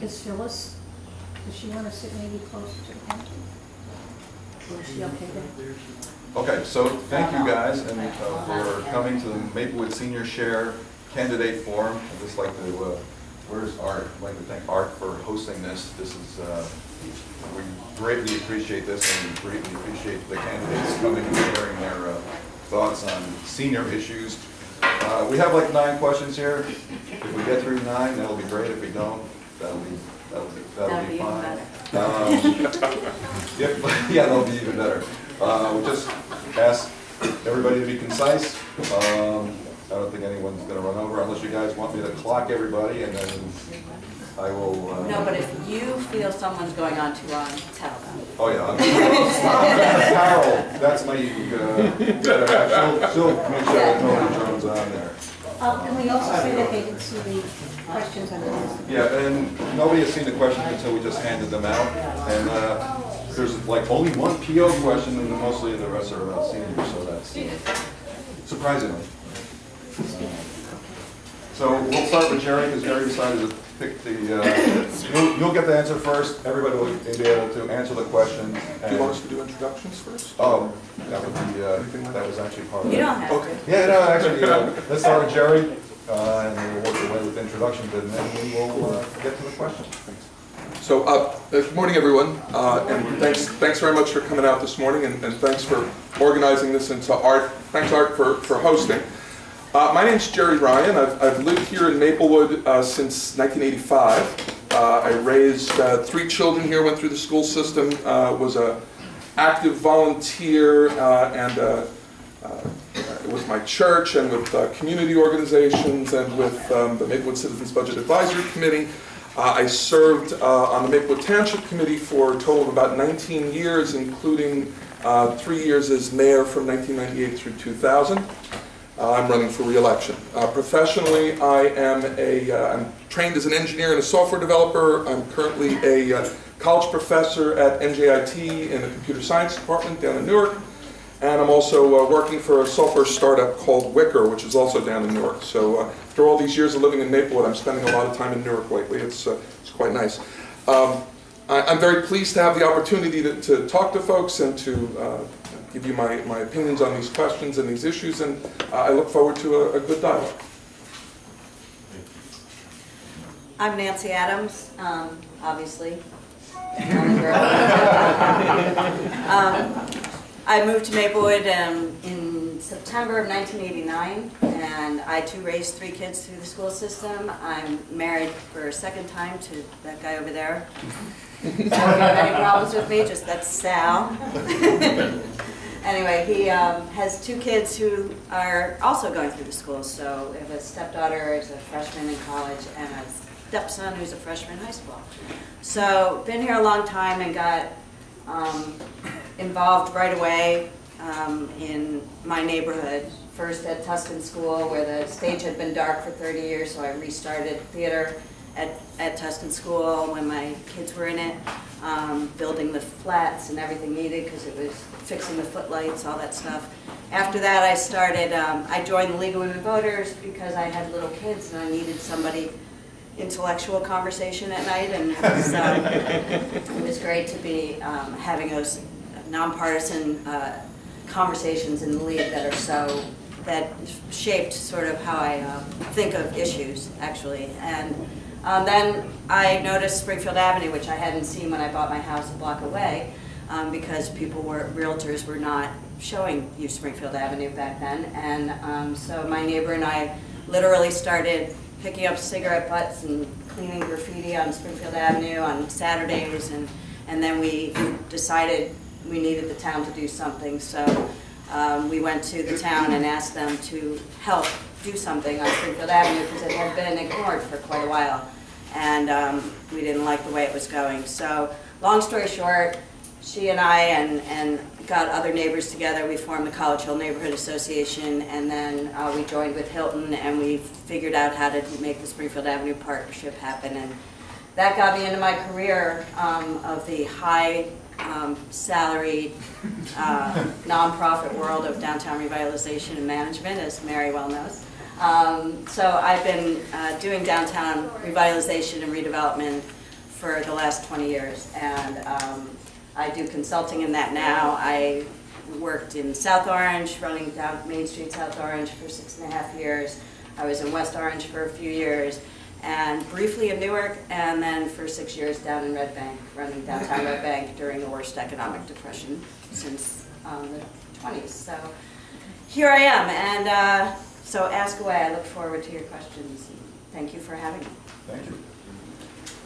Is Phyllis, does she want to sit maybe closer to the podium? Or is she okay there? Okay, so thank you guys and for coming to the Maplewood Senior Share Candidate Forum. I'd just like to, where's Art? I'd like to thank Art for hosting this. This is, we greatly appreciate this and we greatly appreciate the candidates coming and sharing their thoughts on senior issues. We have like 9 questions here. If we get through 9, that'll be great. If we don't, that'll be fine. Yeah, that'll be even better. We'll just ask everybody to be concise. I don't think anyone's going to run over unless you guys want me to clock everybody, and then I will. No, but if you feel someone's going on too long, tell them. Oh yeah, Carol, that's my. She'll make sure that nobody drones on there. Can we also say that they didn't see the questions on the list? Yeah, and nobody has seen the questions until we just handed them out, and there's like only one PO question, and mostly the rest are about seniors, so that's surprisingly. So we'll start with Jerry, because Jerry decided to pick the, you'll get the answer first, everybody will be able to answer the question. Do you want us to do introductions first? Oh, that would be, that was actually part of it. You don't have Okay. to. Yeah, no, actually, let's start with Jerry, and we'll work our way with introductions, and then we will get to the question. So, good morning, everyone, and thanks very much for coming out this morning, and thanks for organizing this, and to Art, thanks Art for hosting. My name's Jerry Ryan. I've lived here in Maplewood since 1985. I raised 3 children here, went through the school system, was an active volunteer and with my church and with community organizations and with the Maplewood Citizens Budget Advisory Committee. I served on the Maplewood Township Committee for a total of about 19 years, including 3 years as mayor from 1998 through 2000. I'm running for re-election. Professionally, I'm trained as an engineer and a software developer. I'm currently a college professor at NJIT in the computer science department down in Newark. And I'm also working for a software startup called Wicker, which is also down in Newark. So after all these years of living in Maplewood, I'm spending a lot of time in Newark lately. It's quite nice. I'm very pleased to have the opportunity to talk to folks and to give you my opinions on these questions and these issues, and I look forward to a good dialogue. I'm Nancy Adams, obviously. I moved to Maplewood in September of 1989, and I too raised 3 kids through the school system. I'm married for a second time to that guy over there. So if you have any problems with me, just that's Sal. Anyway, he has 2 kids who are also going through the school. So we have a stepdaughter who's a freshman in college and a stepson who's a freshman in high school. So been here a long time and got involved right away in my neighborhood. First at Tuscan School, where the stage had been dark for 30 years, so I restarted theater at Tuscan School when my kids were in it, building the flats and everything needed because it was fixing the footlights, all that stuff. After that I started, I joined the League of Women Voters because I had little kids and I needed somebody intellectual conversation at night, and it was great to be having those nonpartisan conversations in the League that shaped sort of how I think of issues, actually. And then I noticed Springfield Avenue, which I hadn't seen when I bought my house a block away, because realtors were not showing you Springfield Avenue back then. And so my neighbor and I literally started picking up cigarette butts and cleaning graffiti on Springfield Avenue on Saturdays, and then we decided we needed the town to do something. So we went to the town and asked them to help do something on Springfield Avenue because it had been ignored for quite a while, and we didn't like the way it was going. So long story short, she and I and got other neighbors together. We formed the College Hill Neighborhood Association, and then we joined with Hilton, and we figured out how to make the Springfield Avenue Partnership happen. And that got me into my career of the high salaried nonprofit world of downtown revitalization and management, as Mary well knows. So I've been doing downtown revitalization and redevelopment for the last 20 years, and I do consulting in that now. I worked in South Orange, running down Main Street, South Orange for 6.5 years. I was in West Orange for a few years, and briefly in Newark, and then for 6 years down in Red Bank, running downtown Red Bank during the worst economic depression since the 20s. So here I am, and so ask away. I look forward to your questions. Thank you for having me. Thank you.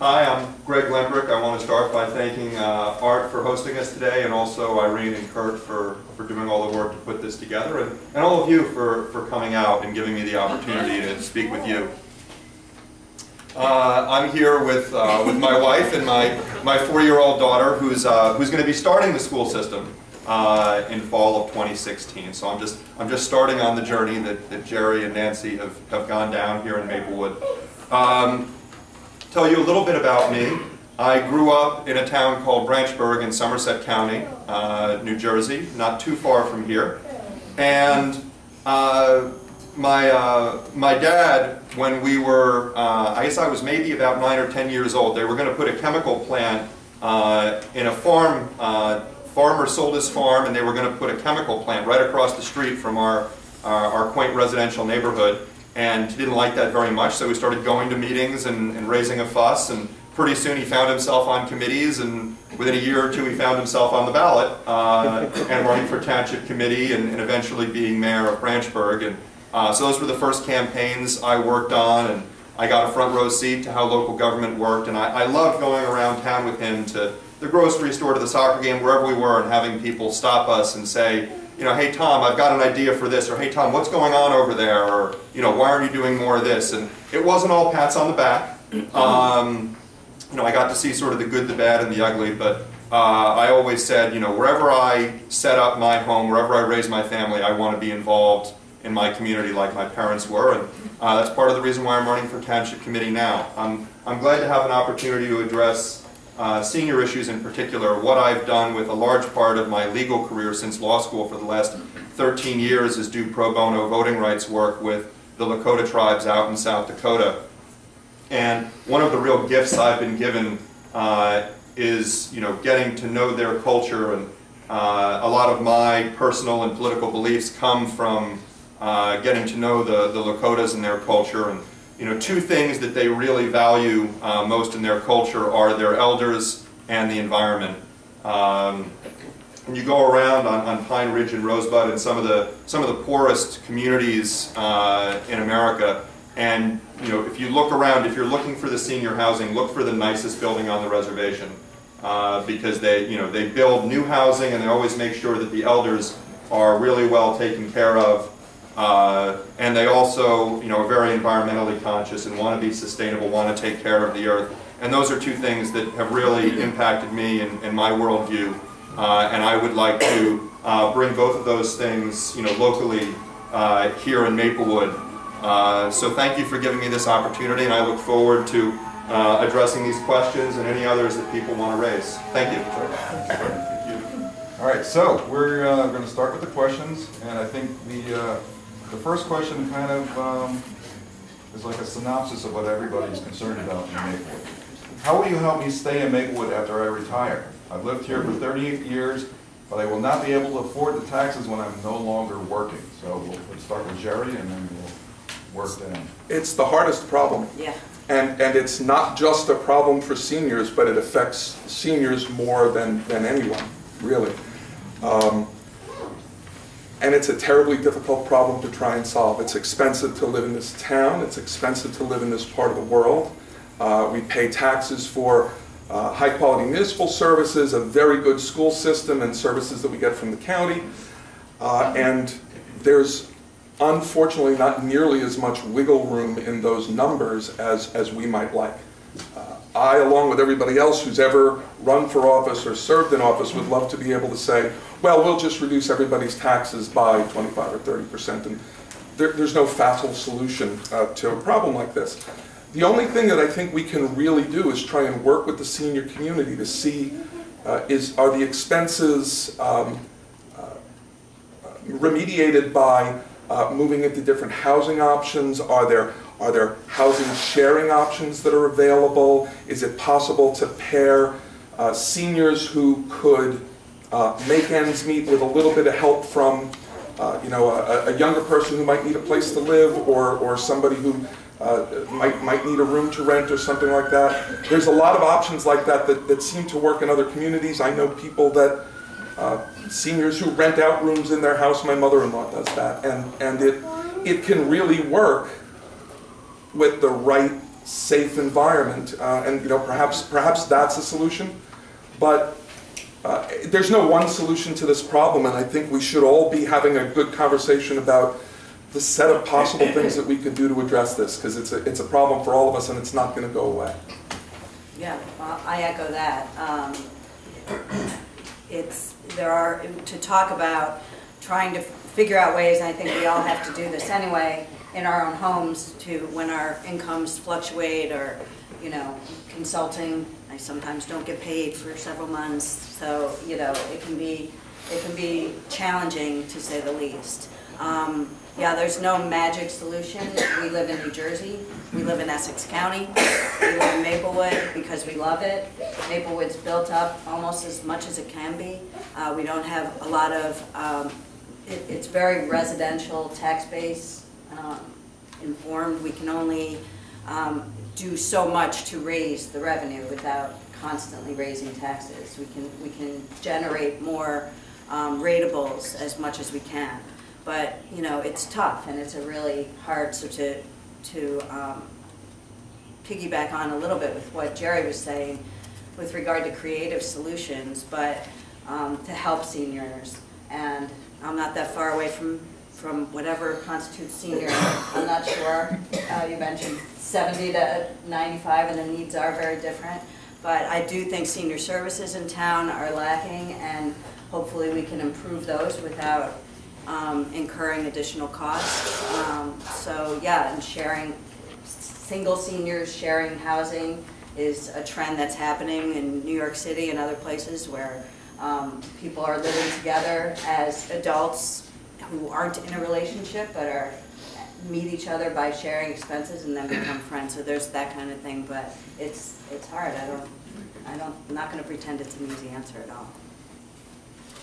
Hi, I'm Greg Lembrick. I want to start by thanking Art for hosting us today, and also Irene and Kurt for doing all the work to put this together, and all of you for coming out and giving me the opportunity to speak with you. I'm here with my wife and my 4-year-old daughter, who's going to be starting the school system in fall of 2016. So I'm just starting on the journey that Jerry and Nancy have gone down here in Maplewood. Tell you a little bit about me. I grew up in a town called Branchburg in Somerset County, New Jersey, not too far from here. And my dad, when we were, I guess I was maybe about 9 or 10 years old, they were going to put a chemical plant in a farm. Farmer sold his farm, and they were going to put a chemical plant right across the street from our quaint residential neighborhood. And he didn't like that very much, so we started going to meetings and raising a fuss, and pretty soon he found himself on committees, and within a year or two he found himself on the ballot and running for township committee and eventually being mayor of Branchburg. And so those were the first campaigns I worked on, and I got a front row seat to how local government worked, and I loved going around town with him to the grocery store, to the soccer game, wherever we were, and having people stop us and say, you know, hey Tom, I've got an idea for this, or hey Tom, what's going on over there, or you know, why aren't you doing more of this? And it wasn't all pats on the back. You know, I got to see sort of the good, the bad, and the ugly, but I always said, you know, wherever I set up my home, wherever I raise my family, I want to be involved in my community like my parents were, and that's part of the reason why I'm running for township committee now. I'm glad to have an opportunity to address senior issues in particular. What I've done with a large part of my legal career since law school for the last 13 years is do pro bono voting rights work with the Lakota tribes out in South Dakota. And one of the real gifts I've been given is, you know, getting to know their culture, and a lot of my personal and political beliefs come from getting to know the Lakotas and their culture. And you know, two things that they really value most in their culture are their elders and the environment. When you go around on Pine Ridge and Rosebud and some of the poorest communities in America, and you know, if you look around, if you're looking for the senior housing, look for the nicest building on the reservation, because they build new housing, and they always make sure that the elders are really well taken care of. And they also, you know, are very environmentally conscious and want to be sustainable, want to take care of the earth. And those are two things that have really impacted me in my worldview. And I would like to bring both of those things, you know, locally here in Maplewood. So thank you for giving me this opportunity, and I look forward to addressing these questions and any others that people want to raise. Thank you. Thank you. All right, so we're going to start with the questions, and I think the first question kind of is like a synopsis of what everybody's concerned about in Maplewood. How will you help me stay in Maplewood after I retire? I've lived here for 38 years, but I will not be able to afford the taxes when I'm no longer working. So let's start with Jerry, and then we'll work down. It's the hardest problem. Yeah. And it's not just a problem for seniors, but it affects seniors more than anyone, really. And it's a terribly difficult problem to try and solve. It's expensive to live in this town. It's expensive to live in this part of the world. We pay taxes for high-quality municipal services, a very good school system, and services that we get from the county. And there's unfortunately not nearly as much wiggle room in those numbers as we might like. I, along with everybody else who's ever run for office or served in office, would love to be able to say, well, we'll just reduce everybody's taxes by 25 or 30%. And there's no facile solution to a problem like this. The only thing that I think we can really do is try and work with the senior community to see, are the expenses remediated by moving into different housing options? Are there Are there housing sharing options that are available? Is it possible to pair seniors who could make ends meet with a little bit of help from a younger person who might need a place to live, or somebody who might need a room to rent or something like that? There's a lot of options like that seem to work in other communities. I know people that, seniors who rent out rooms in their house. My mother-in-law does that, and it can really work with the right safe environment, and perhaps that's a solution. But there's no one solution to this problem, and I think we should all be having a good conversation about the set of possible things that we could do to address this, because it's a problem for all of us, and it's not going to go away. Yeah, well, I echo that. To talk about trying to figure out ways, and I think we all have to do this anyway, in our own homes, to when our incomes fluctuate, or consulting. I sometimes don't get paid for several months, so it can be challenging, to say the least. Yeah, there's no magic solution. We live in New Jersey. We live in Essex County. We live in Maplewood because we love it. Maplewood's built up almost as much as it can be. We don't have a lot of, it's very residential, tax base informed. We can only do so much to raise the revenue without constantly raising taxes. We can generate more ratables as much as we can. But it's tough, and it's a really hard. So to piggyback on a little bit with what Jerry was saying, with regard to creative solutions, but to help seniors. And I'm not that far away from whatever constitutes senior. I'm not sure. You mentioned 70 to 95, and the needs are very different. But I do think senior services in town are lacking, and hopefully we can improve those without incurring additional costs. So yeah, and single seniors sharing housing is a trend that's happening in New York City and other places where people are living together as adults who aren't in a relationship but meet each other by sharing expenses and then become friends. So there's that kind of thing, but it's hard. I'm not going to pretend it's an easy answer at all.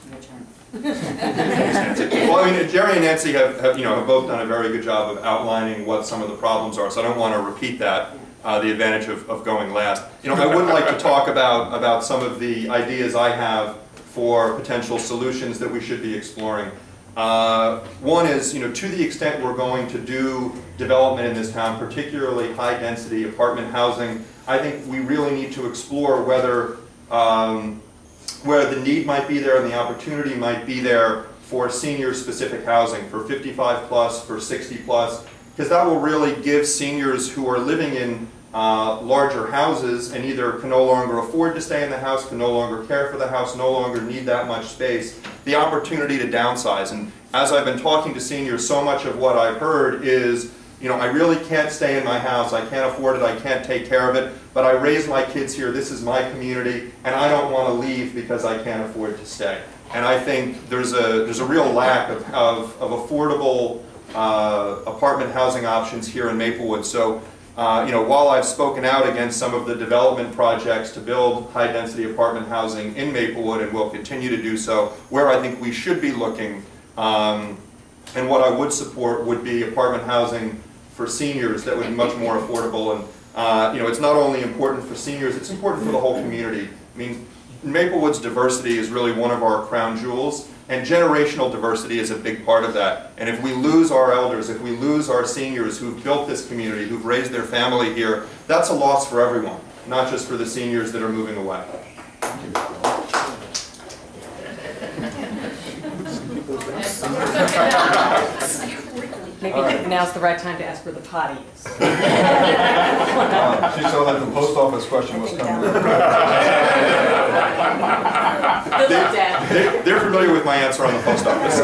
Your turn. Well, I mean, Jerry and Nancy have both done a very good job of outlining what some of the problems are, so I don't want to repeat that, the advantage of going last. I would like to talk about some of the ideas I have for potential solutions that we should be exploring. One is, to the extent we're going to do development in this town, particularly high-density apartment housing, I think we really need to explore whether where the need might be there and the opportunity might be there for senior-specific housing, for 55 plus, for 60 plus, because that will really give seniors who are living in larger houses and either can no longer afford to stay in the house, can no longer care for the house, no longer need that much space, the opportunity to downsize. And as I've been talking to seniors, so much of what I've heard is, I really can't stay in my house, I can't afford it, I can't take care of it, but I raised my kids here, this is my community, and I don't want to leave because I can't afford to stay. And I think there's a real lack of affordable apartment housing options here in Maplewood. So, while I've spoken out against some of the development projects to build high-density apartment housing in Maplewood, and will continue to do so, where I think we should be looking, and what I would support would be apartment housing for seniors that would be much more affordable. And it's not only important for seniors, it's important for the whole community. I mean, Maplewood's diversity is really one of our crown jewels, and generational diversity is a big part of that. And if we lose our elders, if we lose our seniors who've built this community, who've raised their family here, that's a loss for everyone, not just for the seniors that are moving away. Maybe now's the right time to ask where the potty is. She saw that the post office question was coming. They're familiar with my answer on the post office. You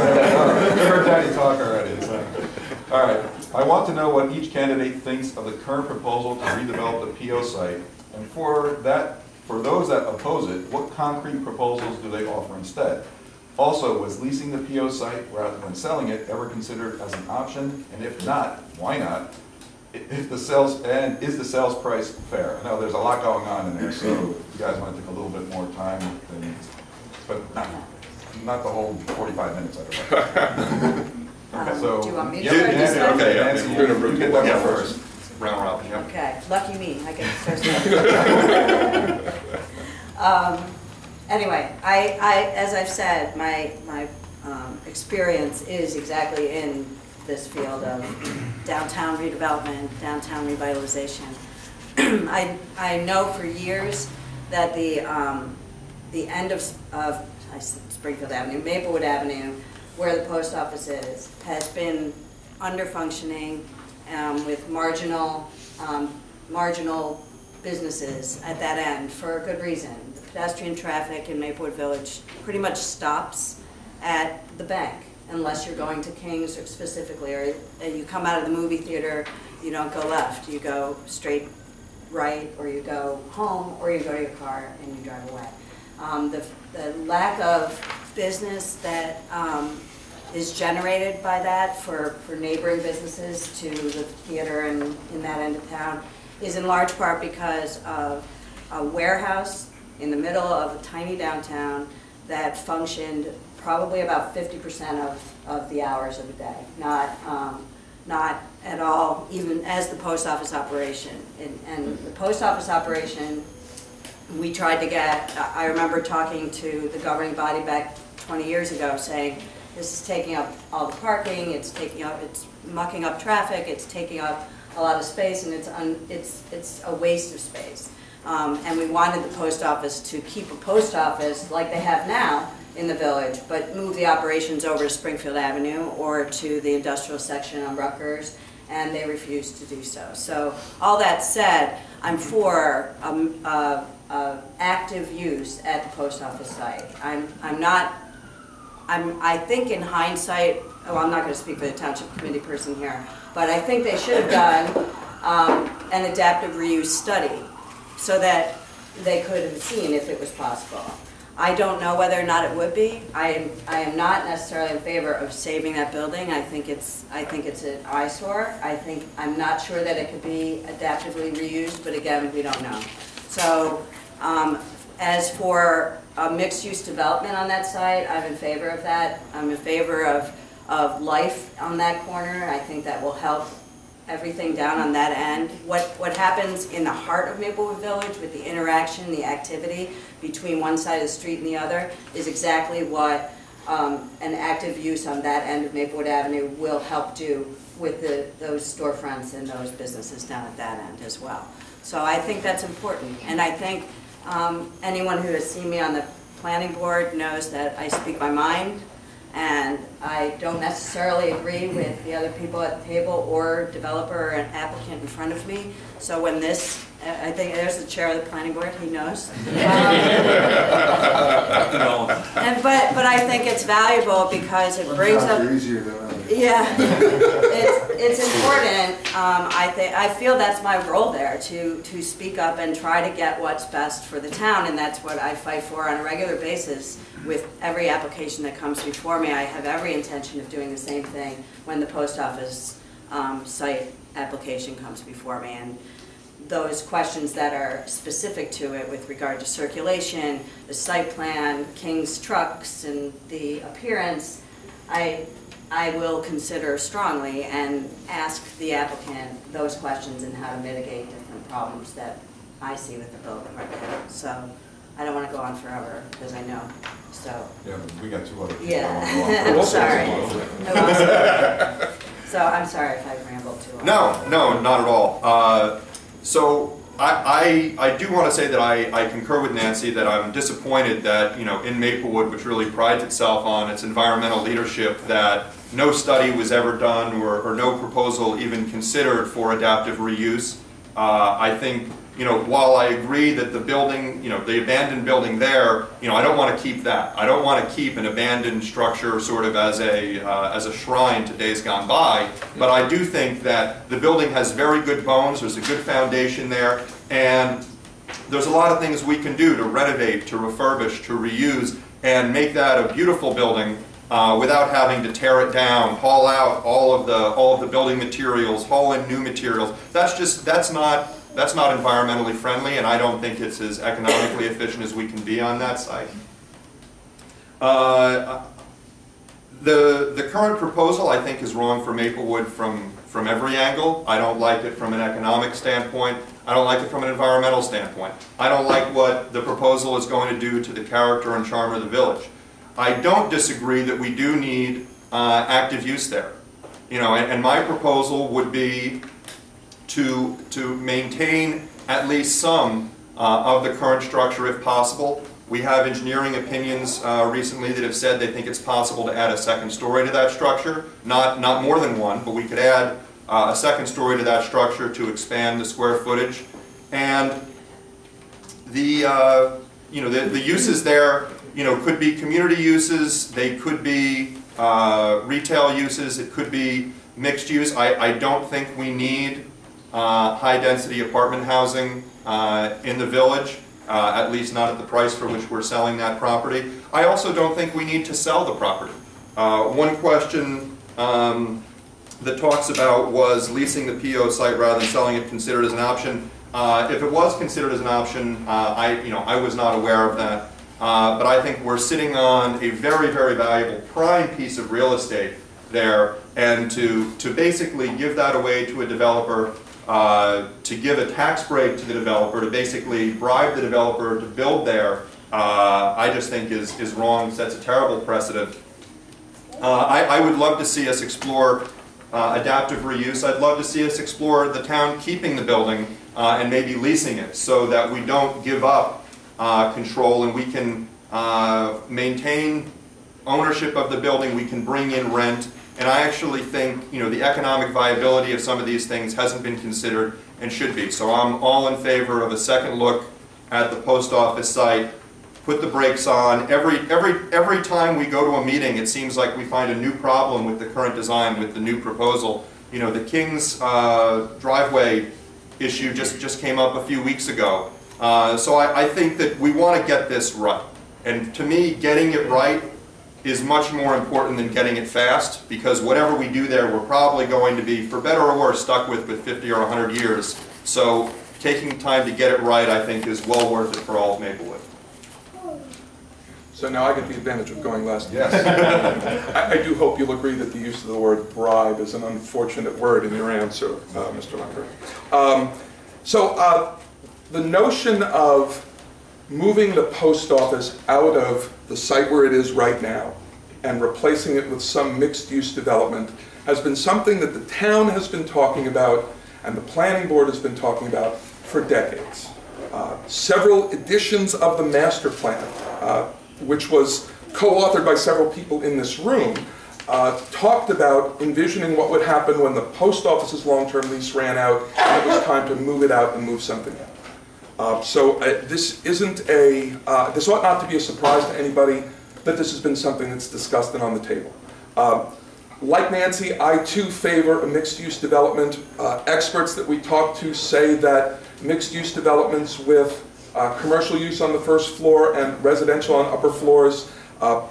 heard Daddy talk already. So. All right. I want to know what each candidate thinks of the current proposal to redevelop the PO site, and for those that oppose it, what concrete proposals do they offer instead? Also, was leasing the PO site rather than selling it ever considered as an option? And if not, why not? if the sales, and is the sales price fair? I know there's a lot going on in there, so if you guys want to take a little bit more time, then, but not the whole 45 minutes, I don't know. Okay, so. Do you want me to Yeah, start this time? Okay, yeah. Nancy, you get that Yeah, one first. Round robin, yeah. Okay, lucky me, I get to start. Anyway, as I've said, my experience is exactly in this field of downtown redevelopment, downtown revitalization. I know for years that the end of Springfield Avenue, Maplewood Avenue, where the post office is, has been under-functioning with marginal businesses at that end for a good reason. The pedestrian traffic in Maplewood Village pretty much stops at the bank unless you're going to King's or specifically, or you come out of the movie theater, you don't go left, you go straight right, or you go home, or you go to your car and you drive away. The lack of business that is generated by that for neighboring businesses to the theater and in that end of town is in large part because of a warehouse in the middle of a tiny downtown that functioned probably about 50% of the hours of the day, not at all, even as the post office operation. And the post office operation, we tried to get, I remember talking to the governing body back 20 years ago saying, this is taking up all the parking, it's mucking up traffic, it's taking up a lot of space, and it's a waste of space. And we wanted the post office to keep a post office like they have now in the village, but move the operations over to Springfield Avenue or to the industrial section on Rutgers, and they refused to do so. So all that said, I'm for active use at the post office site. I think in hindsight, well, I'm not going to speak for the township committee person here, but I think they should have done an adaptive reuse study so that they could have seen if it was possible. I don't know whether or not it would be. I am not necessarily in favor of saving that building. I think it's an eyesore. I'm not sure that it could be adaptively reused, but again, we don't know. So as for a mixed-use development on that site, I'm in favor of that. I'm in favor of life on that corner. I think that will help everything down on that end. What happens in the heart of Maplewood Village with the interaction, the activity between one side of the street and the other is exactly what an active use on that end of Maplewood Avenue will help do with those storefronts and those businesses down at that end as well. So I think that's important, and I think anyone who has seen me on the planning board knows that I speak my mind, and I don't necessarily agree with the other people at the table or developer or an applicant in front of me. So when this, I think there's the chair of the planning board, he knows. But I think it's valuable because it brings up. Yeah, it's important. I feel that's my role there to speak up and try to get what's best for the town, and that's what I fight for on a regular basis with every application that comes before me. I have every intention of doing the same thing when the post office site application comes before me, and those questions that are specific to it with regard to circulation, the site plan, King's trucks, and the appearance, I will consider strongly and ask the applicant those questions and how to mitigate different problems that I see with the building right now. So I don't want to go on forever because I know. So Yeah, but we got two other people. yeah, I'm sorry. So I'm sorry if I rambled too long. No, not at all. So I do want to say that I concur with Nancy that I'm disappointed that, in Maplewood, which really prides itself on its environmental leadership, that no study was ever done or no proposal even considered for adaptive reuse. I think, while I agree that the building, the abandoned building there, I don't want to keep that. I don't want to keep an abandoned structure sort of as a shrine to days gone by, but I do think that the building has very good bones, there's a good foundation there, and there's a lot of things we can do to renovate, to refurbish, to reuse, and make that a beautiful building without having to tear it down, haul out all of the building materials, haul in new materials. That's not environmentally friendly, and I don't think it's as economically efficient as we can be on that site. The current proposal, I think, is wrong for Maplewood from every angle. I don't like it from an economic standpoint. I don't like it from an environmental standpoint. I don't like what the proposal is going to do to the character and charm of the village. I don't disagree that we do need active use there. You know, and my proposal would be to maintain at least some of the current structure if possible. We have engineering opinions recently that have said they think it's possible to add a second story to that structure. Not more than one, but we could add a second story to that structure to expand the square footage. And the uses there, you know, could be community uses, they could be retail uses, it could be mixed use. I don't think we need high-density apartment housing in the village, at least not at the price for which we're selling that property. I also don't think we need to sell the property. One question that talks about was leasing the PO site rather than selling it considered as an option. If it was considered as an option, I was not aware of that. But I think we're sitting on a very, very valuable prime piece of real estate there, and to basically give that away to a developer, to give a tax break to the developer, to basically bribe the developer to build there, I just think is wrong, sets a terrible precedent. I would love to see us explore adaptive reuse. I'd love to see us explore the town keeping the building and maybe leasing it so that we don't give up control and we can maintain ownership of the building, we can bring in rent, and I actually think, you know, the economic viability of some of these things hasn't been considered and should be. So I'm all in favor of a second look at the post office site, put the brakes on. Every time we go to a meeting, it seems like we find a new problem with the current design, with the new proposal. You know, the King's driveway issue just came up a few weeks ago. So I think that we want to get this right. And to me, getting it right is much more important than getting it fast, because whatever we do there, we're probably going to be, for better or worse, stuck with 50 or 100 years. So taking time to get it right, I think, is well worth it for all of Maplewood. So now I get the advantage of going last. Yes. I do hope you'll agree that the use of the word bribe is an unfortunate word in your answer, Mr. Lemper. The notion of moving the post office out of the site where it is right now and replacing it with some mixed-use development has been something that the town has been talking about and the planning board has been talking about for decades. Several editions of the master plan, which was co-authored by several people in this room, talked about envisioning what would happen when the post office's long-term lease ran out and it was time to move it out and move something out. This ought not to be a surprise to anybody that this has been something that's discussed and on the table. Like Nancy, I too favor a mixed-use development. Experts that we talk to say that mixed-use developments with commercial use on the first floor and residential on upper floors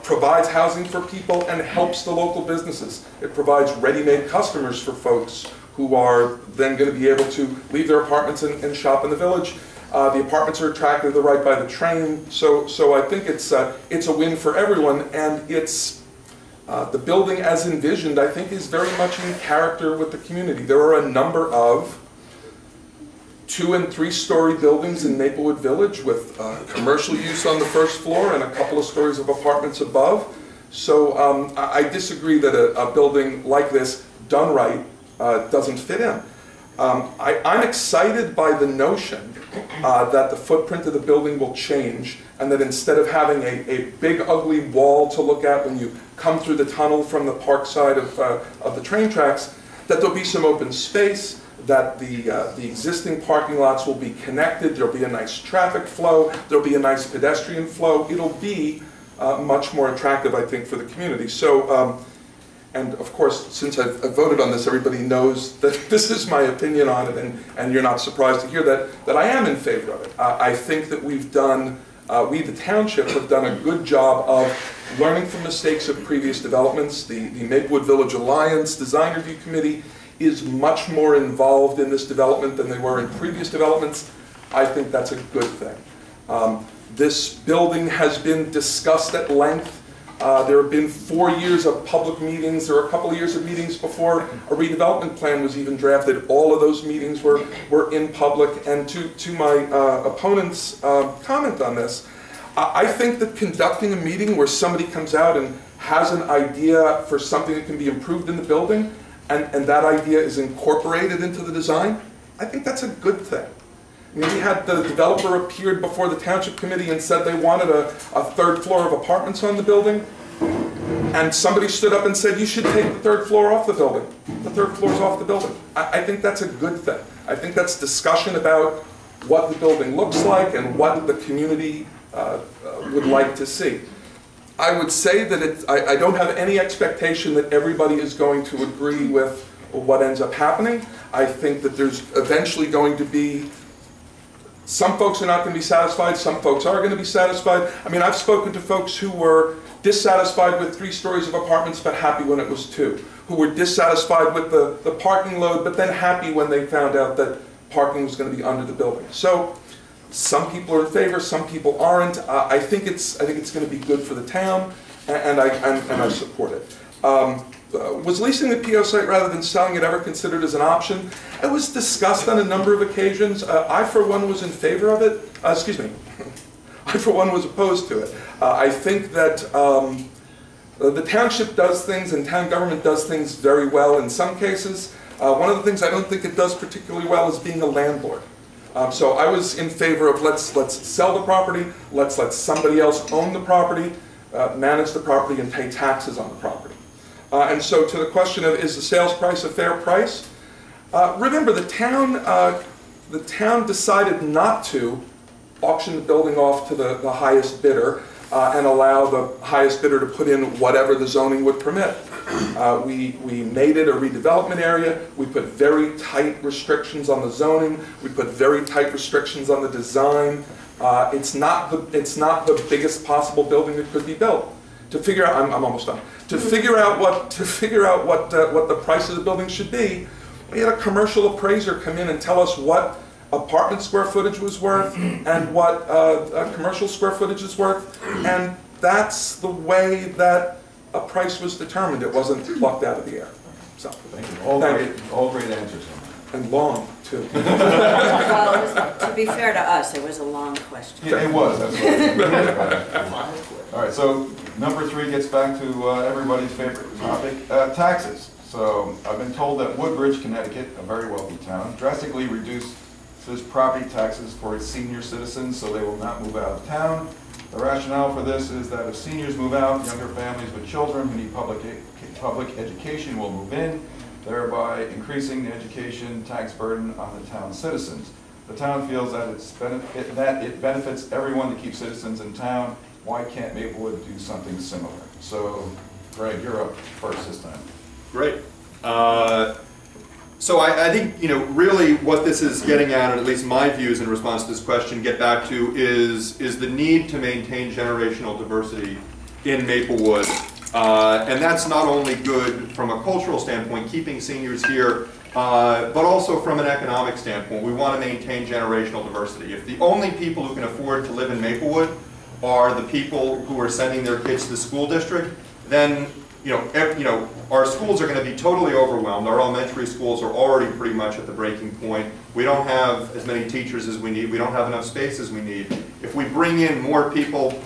provides housing for people and helps the local businesses. It provides ready-made customers for folks who are then going to be able to leave their apartments and shop in the village. The apartments are attractive, they're right by the train, so I think it's a win for everyone, and it's the building as envisioned, I think, is very much in character with the community. There are a number of 2- and 3-story buildings in Maplewood Village with commercial use on the first floor and a couple of stories of apartments above. So I disagree that a building like this, done right, doesn't fit in. I'm excited by the notion that the footprint of the building will change and that instead of having a big ugly wall to look at when you come through the tunnel from the park side of the train tracks, that there'll be some open space, that the existing parking lots will be connected, there'll be a nice traffic flow, there'll be a nice pedestrian flow. It'll be much more attractive, I think, for the community. So, and of course, since I've voted on this, everybody knows that this is my opinion on it, and you're not surprised to hear that I am in favor of it. I think that we've done we, the township, have done a good job of learning from mistakes of previous developments. The Maplewood Village Alliance Design Review Committee is much more involved in this development than they were in previous developments. I think that's a good thing. This building has been discussed at length. There have been 4 years of public meetings. There were a couple of years of meetings before a redevelopment plan was even drafted. All of those meetings were in public. And to my opponent's comment on this, I think that conducting a meeting where somebody comes out and has an idea for something that can be improved in the building, and that idea is incorporated into the design, I think that's a good thing. I mean, we had the developer appeared before the township committee and said they wanted a third floor of apartments on the building. And somebody stood up and said, you should take the third floor off the building. The third floor's off the building. I think that's a good thing. I think that's discussion about what the building looks like and what the community would like to see. I would say that I don't have any expectation that everybody is going to agree with what ends up happening. I think that there's eventually going to be some folks are not going to be satisfied, some folks are going to be satisfied. I mean, I've spoken to folks who were dissatisfied with 3 stories of apartments but happy when it was 2, who were dissatisfied with the parking load but then happy when they found out that parking was going to be under the building. So some people are in favor, some people aren't. I think it's going to be good for the town, and I support it. Was leasing the PO site rather than selling it ever considered as an option? It was discussed on a number of occasions. I, for one, was in favor of it. Excuse me. I, for one, was opposed to it. I think that the township does things and town government does things very well in some cases. One of the things I don't think it does particularly well is being a landlord. So I was in favor of let's sell the property, let's let somebody else own the property, manage the property, and pay taxes on the property. And so to the question of is the sales price a fair price? Remember, the town decided not to auction the building off to the highest bidder and allow the highest bidder to put in whatever the zoning would permit. We made it a redevelopment area. We put very tight restrictions on the zoning. We put very tight restrictions on the design. It's not the biggest possible building that could be built. To figure out, I'm almost done. To figure out what the price of the building should be, we had a commercial appraiser come in and tell us what apartment square footage was worth and what commercial square footage is worth, and that's the way that a price was determined. It wasn't plucked out of the air. So, thank you. All great answers on that. And long, too. Well, to be fair to us, it was a long question. Yeah, it was. That's what all right, so number 3 gets back to everybody's favorite topic, taxes. So I've been told that Woodbridge, Connecticut, a very wealthy town, drastically reduced its property taxes for its senior citizens so they will not move out of town. The rationale for this is that if seniors move out, younger families with children who need public education will move in, thereby increasing the education tax burden on the town's citizens. The town feels that it benefits everyone to keep citizens in town. Why can't Maplewood do something similar? So, Greg, you're up first this time. Great. So I think, really what this is getting at least my views in response to this question, get back to is the need to maintain generational diversity in Maplewood. And that's not only good from a cultural standpoint, keeping seniors here, but also from an economic standpoint. We want to maintain generational diversity. If the only people who can afford to live in Maplewood are the people who are sending their kids to the school district, then our schools are going to be totally overwhelmed. Our elementary schools are already pretty much at the breaking point. We don't have as many teachers as we need. We don't have enough space as we need. If we bring in more people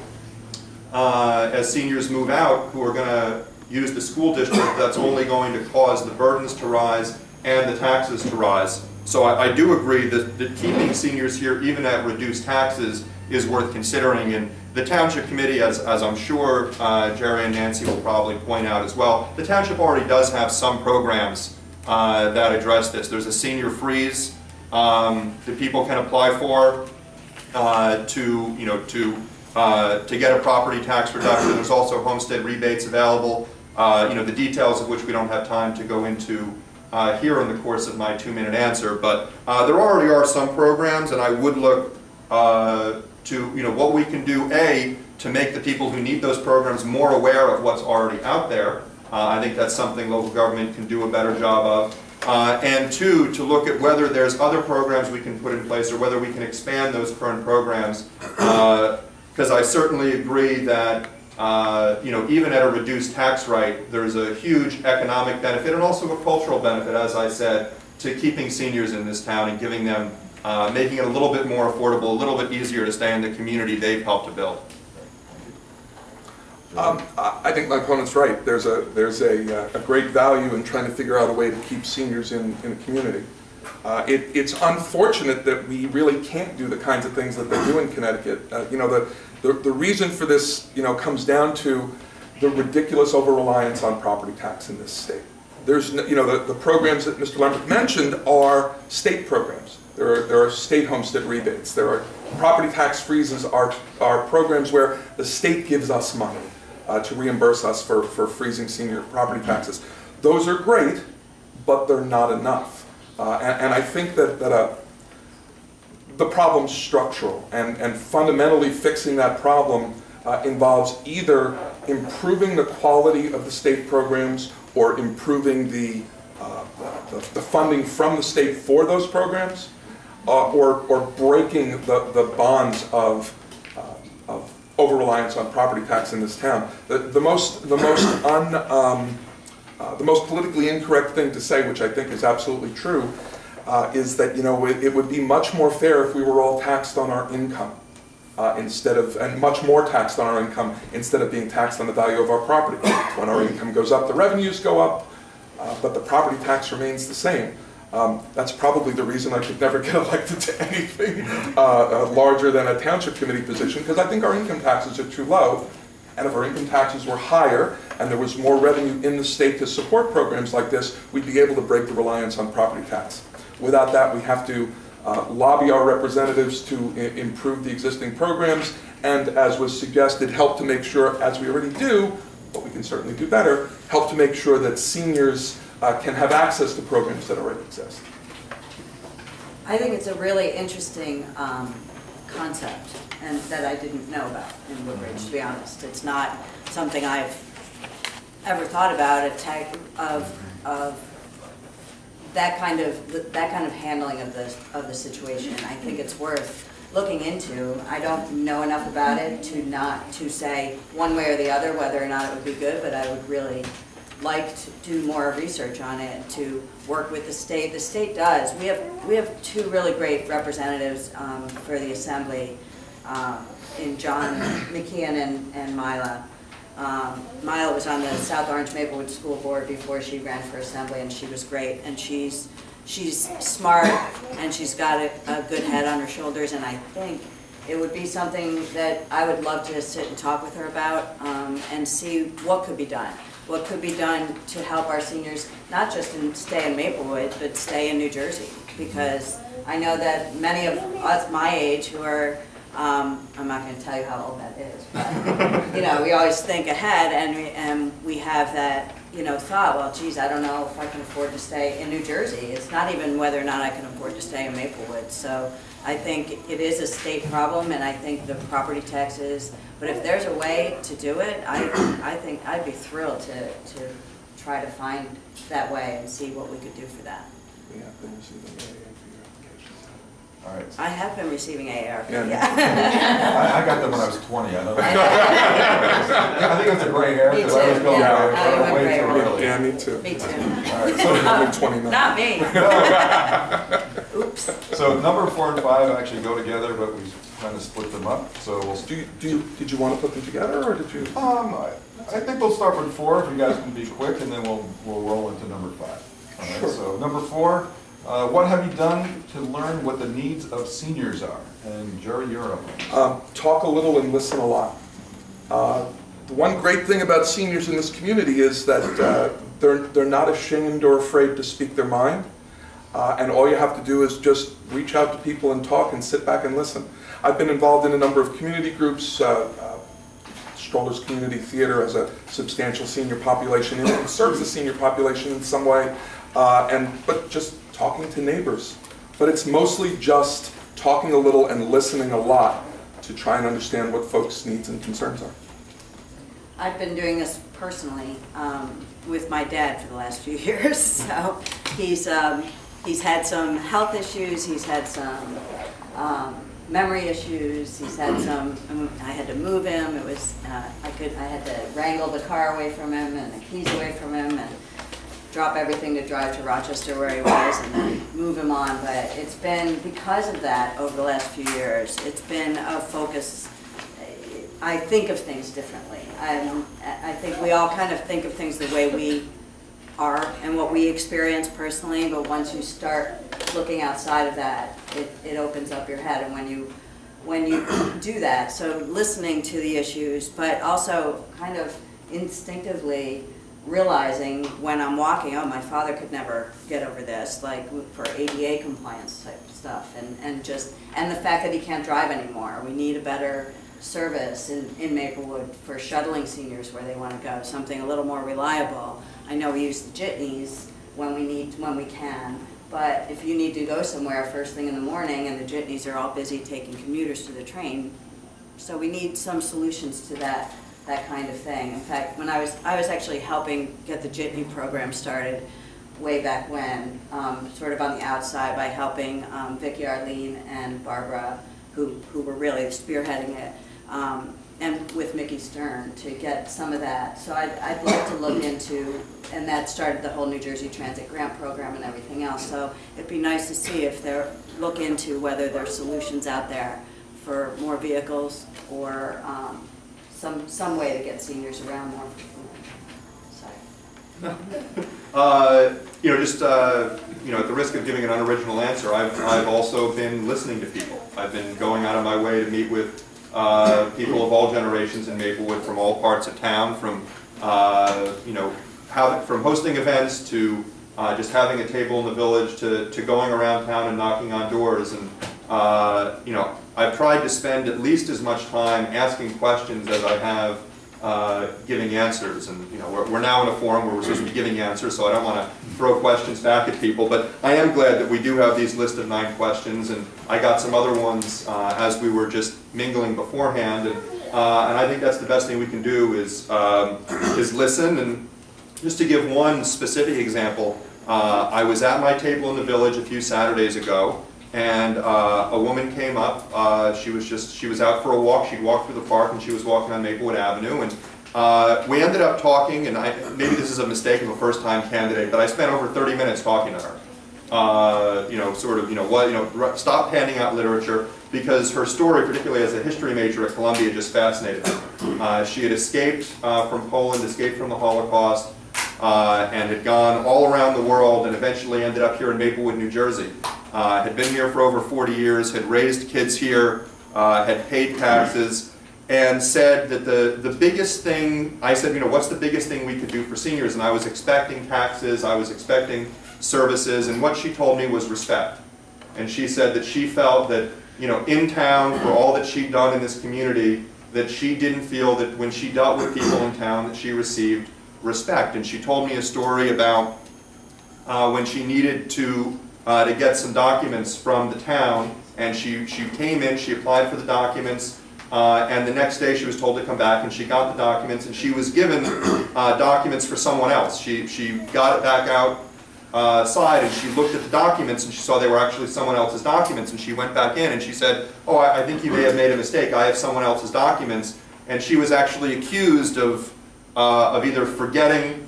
as seniors move out who are going to use the school district, that's only going to cause the burdens to rise and the taxes to rise. So I do agree that keeping seniors here, even at reduced taxes, is worth considering. And the Township Committee, as I'm sure Jerry and Nancy will probably point out as well, the Township already does have some programs that address this. There's a senior freeze that people can apply for to get a property tax reduction. There's also homestead rebates available, the details of which we don't have time to go into here in the course of my 2-minute answer. But there already are some programs, and I would look to, what we can do, A, to make the people who need those programs more aware of what's already out there. I think that's something local government can do a better job of. And two, to look at whether there's other programs we can put in place or whether we can expand those current programs. Because I certainly agree that even at a reduced tax rate, there's a huge economic benefit and also a cultural benefit, as I said, to keeping seniors in this town and giving them, making it a little bit more affordable, a little bit easier to stay in the community they've helped to build. I think my opponent's right. There's a great value in trying to figure out a way to keep seniors in a community. It's unfortunate that we really can't do the kinds of things that they do in Connecticut. The reason for this, comes down to the ridiculous over-reliance on property tax in this state. There's, the programs that Mr. Lambert mentioned are state programs. There are state homestead rebates. There are property tax freezes are programs where the state gives us money to reimburse us for freezing senior property taxes. Those are great, but they're not enough. And I think that the problem's structural, and fundamentally fixing that problem involves either improving the quality of the state programs or improving the funding from the state for those programs, or breaking the bonds of over-reliance on property tax in this town. The most politically incorrect thing to say, which I think is absolutely true, is that it would be much more fair if we were all taxed on our income and much more taxed on our income instead of being taxed on the value of our property. When our income goes up, the revenues go up, but the property tax remains the same. That's probably the reason I could never get elected to anything larger than a township committee position, because I think our income taxes are too low. And if our income taxes were higher and there was more revenue in the state to support programs like this, we'd be able to break the reliance on property tax. Without that, we have to lobby our representatives to improve the existing programs, and as was suggested, help to make sure, as we already do, but we can certainly do better, help to make sure that seniors can have access to programs that already exist. I think it's a really interesting concept, and that I didn't know about in Woodbridge, to be honest. It's not something I've ever thought about, of that kind of handling of the situation. I think it's worth looking into. I don't know enough about it to say one way or the other whether or not it would be good, but I would really like to do more research on it, to work with the state. The state does. We have two really great representatives for the assembly, in John McKeon and Mila. Mila was on the South Orange Maplewood School Board before she ran for assembly, and she was great. And she's smart, and she's got a good head on her shoulders, and I think it would be something that I would love to sit and talk with her about, and see what could be done. What could be done to help our seniors, not just stay in Maplewood, but stay in New Jersey. Because I know that many of us my age who are, I'm not going to tell you how old that is, but we always think ahead, and we have that thought, well, geez, I don't know if I can afford to stay in New Jersey. It's not even whether or not I can afford to stay in Maplewood. So I think it is a state problem, and I think the property taxes. But if there's a way to do it, I think I'd be thrilled to try to find that way and see what we could do for that. We have been receiving AARP applications. All right. I have been receiving AARP. Yeah. I got them when I was 20. I know that. I think it was a gray hair. Me too. I was going Yeah. way too early. Yeah, me too. Me too. All right. So, I'm 29. Not me. Oops. so number 4 and 5 actually go together, but we kind of split them up. So we'll. Did you want to put them together, or did you? I think we'll start with 4 if you guys can be quick, and then we'll roll into number 5. All right. Sure. So number 4, what have you done to learn what the needs of seniors are? And Jerry, you're up. Talk a little and listen a lot. The one great thing about seniors in this community is that they're not ashamed or afraid to speak their mind, and all you have to do is just reach out to people and talk and sit back and listen. I've been involved in a number of community groups. Strollers Community Theater has a substantial senior population and it serves the senior population in some way, but just talking to neighbors. But it's mostly just talking a little and listening a lot. to try and understand what folks' needs and concerns are. I've been doing this personally with my dad for the last few years. So he's had some health issues. He's had some memory issues. He's had some. I had to move him. It was I had to wrangle the car away from him and the keys away from him and drop everything to drive to Rochester where he was and then move him on. But it's been because of that over the last few years. It's been a focus. I think of things differently. I think we all kind of think of things the way we are and what we experience personally, but once you start looking outside of that, it opens up your head. And when you do that, so listening to the issues, but also kind of instinctively realizing when I'm walking, oh, my father could never get over this, like for ADA compliance type stuff, and the fact that he can't drive anymore. We need a better service in Maplewood for shuttling seniors where they want to go, something a little more reliable. I know we use the jitneys when we can, but if you need to go somewhere first thing in the morning and the jitneys are all busy taking commuters to the train, so we need some solutions to that kind of thing. In fact, when I was actually helping get the jitney program started way back when, sort of on the outside by helping Vicki Arlene and Barbara, who were really spearheading it, and with Mickey Stern to get some of that. So I'd like to look into, and that started the whole New Jersey Transit Grant Program and everything else. So it'd be nice to see if they're look into whether there's solutions out there for more vehicles or some way to get seniors around more. Sorry. At the risk of giving an unoriginal answer, I've also been listening to people. I've been going out of my way to meet with people of all generations in Maplewood from all parts of town, from from hosting events to just having a table in the village to going around town and knocking on doors. And I've tried to spend at least as much time asking questions as I have giving answers. And we're now in a forum where we're supposed to be giving answers, so I don't want to throw questions back at people. But I am glad that we do have these list of 9 questions, and I got some other ones as we were just mingling beforehand. And I think that's the best thing we can do is listen. And just to give one specific example, I was at my table in the village a few Saturdays ago, and a woman came up. She was out for a walk. She'd walked through the park, and she was walking on Maplewood Avenue. And we ended up talking, and maybe this is a mistake of a first-time candidate, but I spent over 30 minutes talking to her. Stop handing out literature, because her story, particularly as a history major at Columbia, just fascinated me. She had escaped from Poland, escaped from the Holocaust, and had gone all around the world and eventually ended up here in Maplewood, New Jersey. Had been here for over 40 years, had raised kids here, had paid taxes, and said that the biggest thing, I said, what's the biggest thing we could do for seniors? And I was expecting taxes, I was expecting services, and what she told me was respect. And she said that she felt that, in town, for all that she'd done in this community, that she didn't feel that when she dealt with people in town that she received respect. And she told me a story about when she needed to get some documents from the town, and she came in, she applied for the documents, and the next day she was told to come back, and she got the documents, and she was given documents for someone else. She got it back outside, and she looked at the documents, and she saw they were actually someone else's documents, and she went back in, and she said, oh, I think you may have made a mistake, I have someone else's documents. And she was actually accused of either forgetting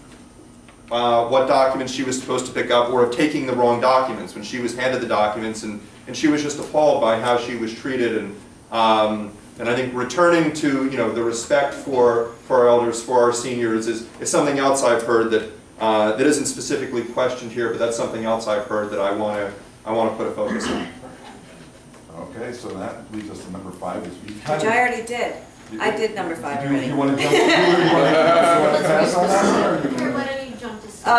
what documents she was supposed to pick up, or of taking the wrong documents when she was handed the documents, and she was just appalled by how she was treated. And I think returning to the respect for our elders, for our seniors, is something else I've heard that isn't specifically questioned here, but that's something else I've heard that I want to put a focus on. Okay, so that leads us to number 5. Which I already did. I did number 5 already. You want to jump? You want to pass on that? Why don't you jump to 6? No, I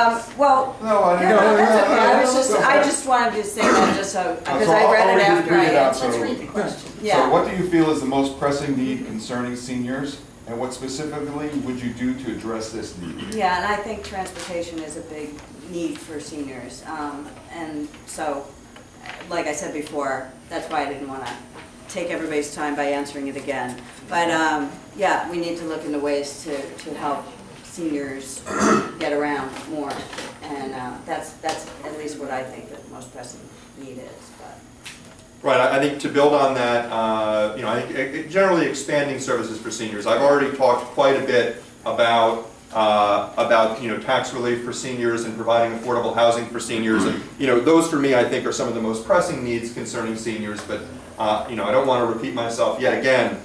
didn't. No, that's okay. I just wanted to say that just so, because I read it after I answered. Let's read the question. Yeah. So what do you feel is the most pressing need concerning seniors, and what specifically would you do to address this need? Yeah, and I think transportation is a big need for seniors. And so, like I said before, that's why I didn't want to take everybody's time by answering it again. But yeah, we need to look into ways to help seniors get around more. And that's at least what I think the most pressing need is. But. Right, I think to build on that, I think generally expanding services for seniors. I've already talked quite a bit about tax relief for seniors and providing affordable housing for seniors, and those for me I think are some of the most pressing needs concerning seniors. But I don't want to repeat myself yet again.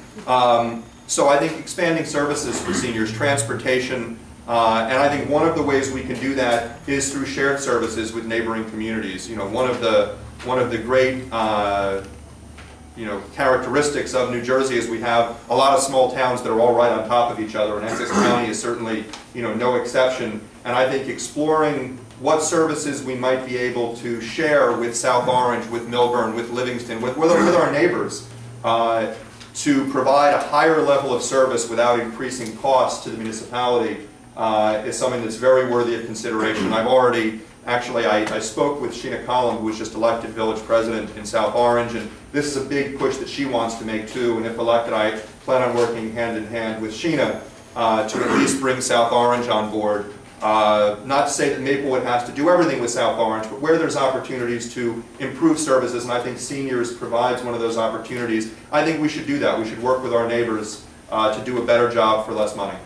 So I think expanding services for seniors, transportation, and I think one of the ways we can do that is through shared services with neighboring communities. One of the great characteristics of New Jersey is we have a lot of small towns that are all right on top of each other, and Essex County is certainly no exception. And I think exploring what services we might be able to share with South Orange, with Milburn, with Livingston, with our neighbors, to provide a higher level of service without increasing costs to the municipality is something that's very worthy of consideration. I spoke with Sheena Collin, who was just elected village president in South Orange, and this is a big push that she wants to make too, and if elected, I plan on working hand in hand with Sheena to at least bring South Orange on board. Not to say that Maplewood has to do everything with South Orange, but where there's opportunities to improve services, and I think seniors provides one of those opportunities, I think we should do that. We should work with our neighbors to do a better job for less money.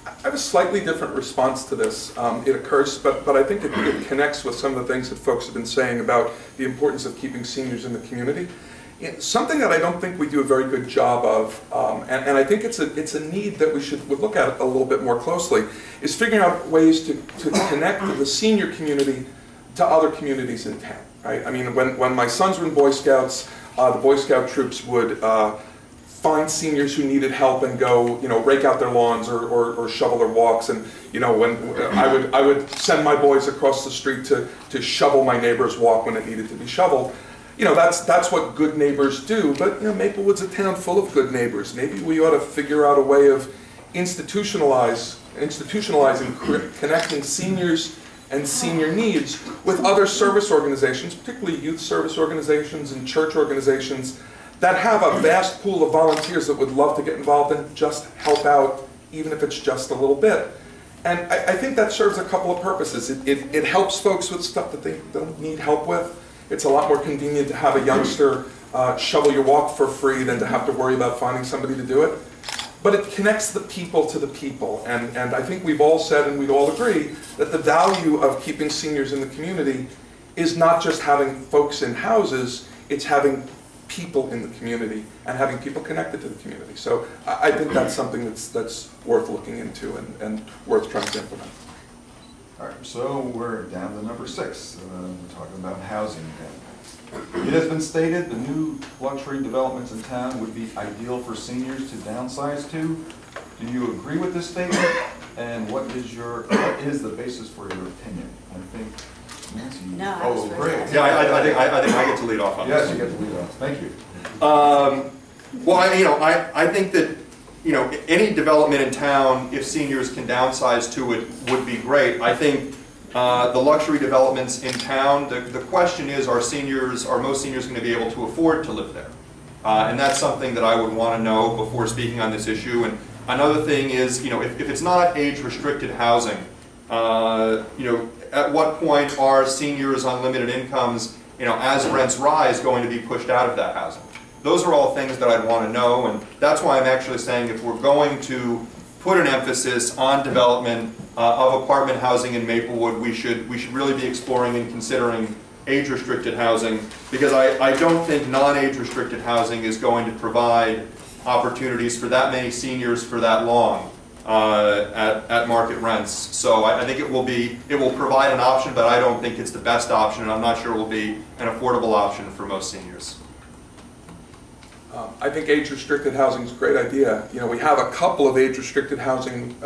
I have a slightly different response to this. It occurs, but I think it connects with some of the things that folks have been saying about the importance of keeping seniors in the community. Something that I don't think we do a very good job of, and I think it's a need that we should look at a little bit more closely, is figuring out ways to connect the senior community to other communities in town. Right? I mean, when my sons were in Boy Scouts, the Boy Scout troops would find seniors who needed help and go, rake out their lawns or shovel their walks. And when I would send my boys across the street to shovel my neighbor's walk when it needed to be shoveled. That's what good neighbors do. But Maplewood's a town full of good neighbors. Maybe we ought to figure out a way of institutionalizing, connecting seniors and senior needs with other service organizations, particularly youth service organizations and church organizations, that have a vast pool of volunteers that would love to get involved and just help out, even if it's just a little bit. And I think that serves a couple of purposes. It helps folks with stuff that they don't need help with. It's a lot more convenient to have a youngster shovel your walk for free than to have to worry about finding somebody to do it. But it connects the people to the people. And I think we've all said, and we'd all agree, that the value of keeping seniors in the community is not just having folks in houses, it's having people in the community and having people connected to the community. So I think that's something that's worth looking into and worth trying to implement. All right, so we're down to number 6. We're talking about housing. It has been stated the new luxury developments in town would be ideal for seniors to downsize to. Do you agree with this statement? And what is the basis for your opinion? I think Nancy. No, I was first. Great. Yeah, I think I get to lead off on this. Yes, you get to lead off. Thank you. Well, I think that any development in town, if seniors can downsize to it, would be great. I think the luxury developments in town, the question is, are most seniors going to be able to afford to live there? And that's something that I would want to know before speaking on this issue. And another thing is, if it's not age-restricted housing, at what point are seniors on limited incomes, as rents rise, going to be pushed out of that housing? Those are all things that I'd want to know, and that's why I'm actually saying if we're going to put an emphasis on development of apartment housing in Maplewood, we should really be exploring and considering age-restricted housing, because I don't think non-age restricted housing is going to provide opportunities for that many seniors for that long at market rents. So I think it will provide an option, but I don't think it's the best option, and I'm not sure it will be an affordable option for most seniors. I think age-restricted housing is a great idea. We have a couple of age-restricted housing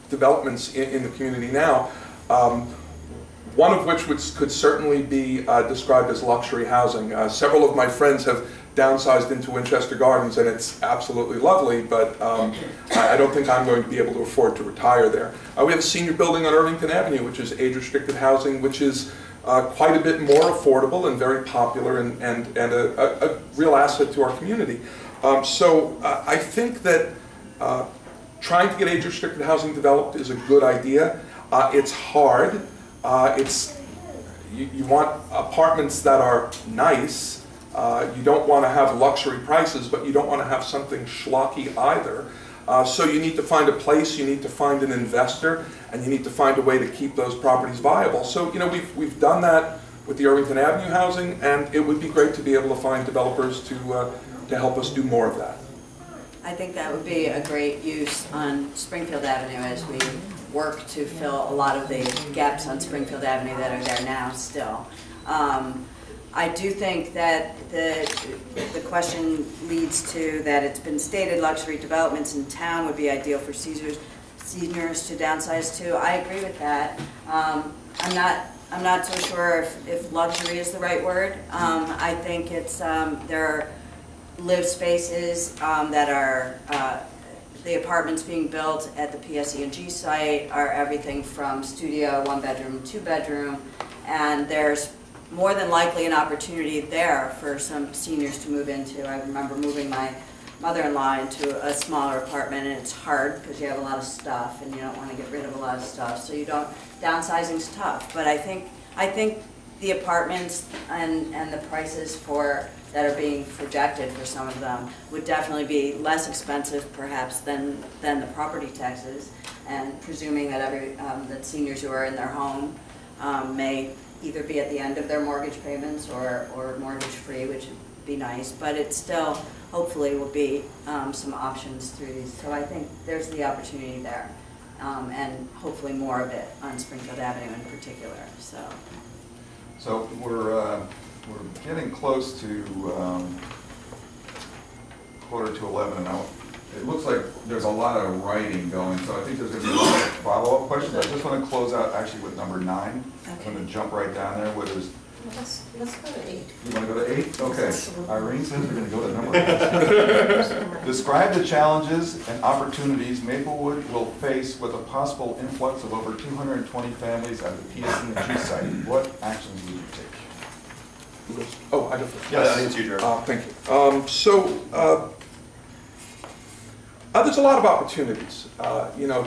developments in the community now, one of which could certainly be described as luxury housing. Several of my friends have downsized into Winchester Gardens, and it's absolutely lovely, but I don't think I'm going to be able to afford to retire there. We have a senior building on Irvington Avenue, which is age-restricted housing, which is quite a bit more affordable and very popular and a real asset to our community. So I think that trying to get age-restricted housing developed is a good idea. It's hard. You want apartments that are nice. You don't want to have luxury prices, but you don't want to have something schlocky either. So you need to find a place, you need to find an investor, and you need to find a way to keep those properties viable. So, you know, we've done that with the Irvington Avenue housing, and it would be great to be able to find developers to help us do more of that. I think that would be a great use on Springfield Avenue as we work to fill a lot of the gaps on Springfield Avenue that are there now still. I do think that the question leads to that it's been stated luxury developments in town would be ideal for seniors to downsize to. I agree with that. I'm not so sure if luxury is the right word. I think it's there are live spaces that are the apartments being built at the PSE&G site are everything from studio, 1-bedroom, 2-bedroom, and there's more than likely an opportunity there for some seniors to move into. I remember moving my mother-in-law into a smaller apartment, and it's hard because you have a lot of stuff and you don't want to get rid of a lot of stuff. So you don't, downsizing's tough. But I think the apartments and the prices that are being projected for some of them would definitely be less expensive perhaps than the property taxes, and presuming that that seniors who are in their home may either be at the end of their mortgage payments or mortgage free, which would be nice, but it still hopefully will be some options through these. So I think there's the opportunity there, and hopefully more of it on Springfield Avenue in particular. So we're getting close to 11:15 now. It looks like there's a lot of writing going, so I think there's going to be a lot of follow-up questions. I just want to close out actually with number 9. Okay. I'm going to jump right down there. What is? Let's go to 8. You want to go to 8? Okay. Irene says we're going to go to number 8. Describe the challenges and opportunities Maplewood will face with a possible influx of over 220 families at the PSE&G site. What actions will you take? Oh, I don't think. Yeah, I think it's you, Jerry. Thank you. There's a lot of opportunities. You know,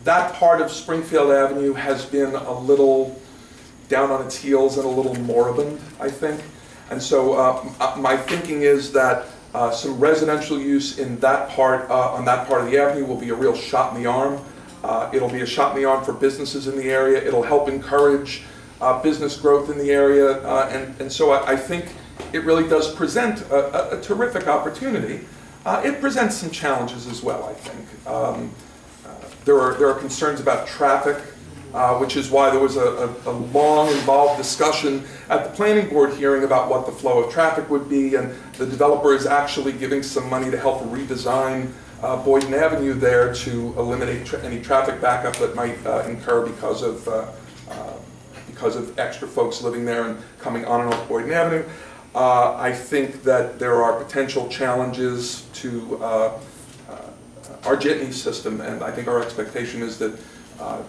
that part of Springfield Avenue has been a little down on its heels and a little moribund, I think. And so my thinking is that some residential use in that part, on that part of the avenue will be a real shot in the arm. It'll be a shot in the arm for businesses in the area. It'll help encourage business growth in the area. And so I think it really does present a terrific opportunity. It presents some challenges as well, I think. There are concerns about traffic, which is why there was a long, involved discussion at the planning board hearing about what the flow of traffic would be, and the developer is actually giving some money to help redesign Boyden Avenue there to eliminate any traffic backup that might incur because of extra folks living there and coming on and off Boyden Avenue. I think that there are potential challenges to our jitney system, and I think our expectation is that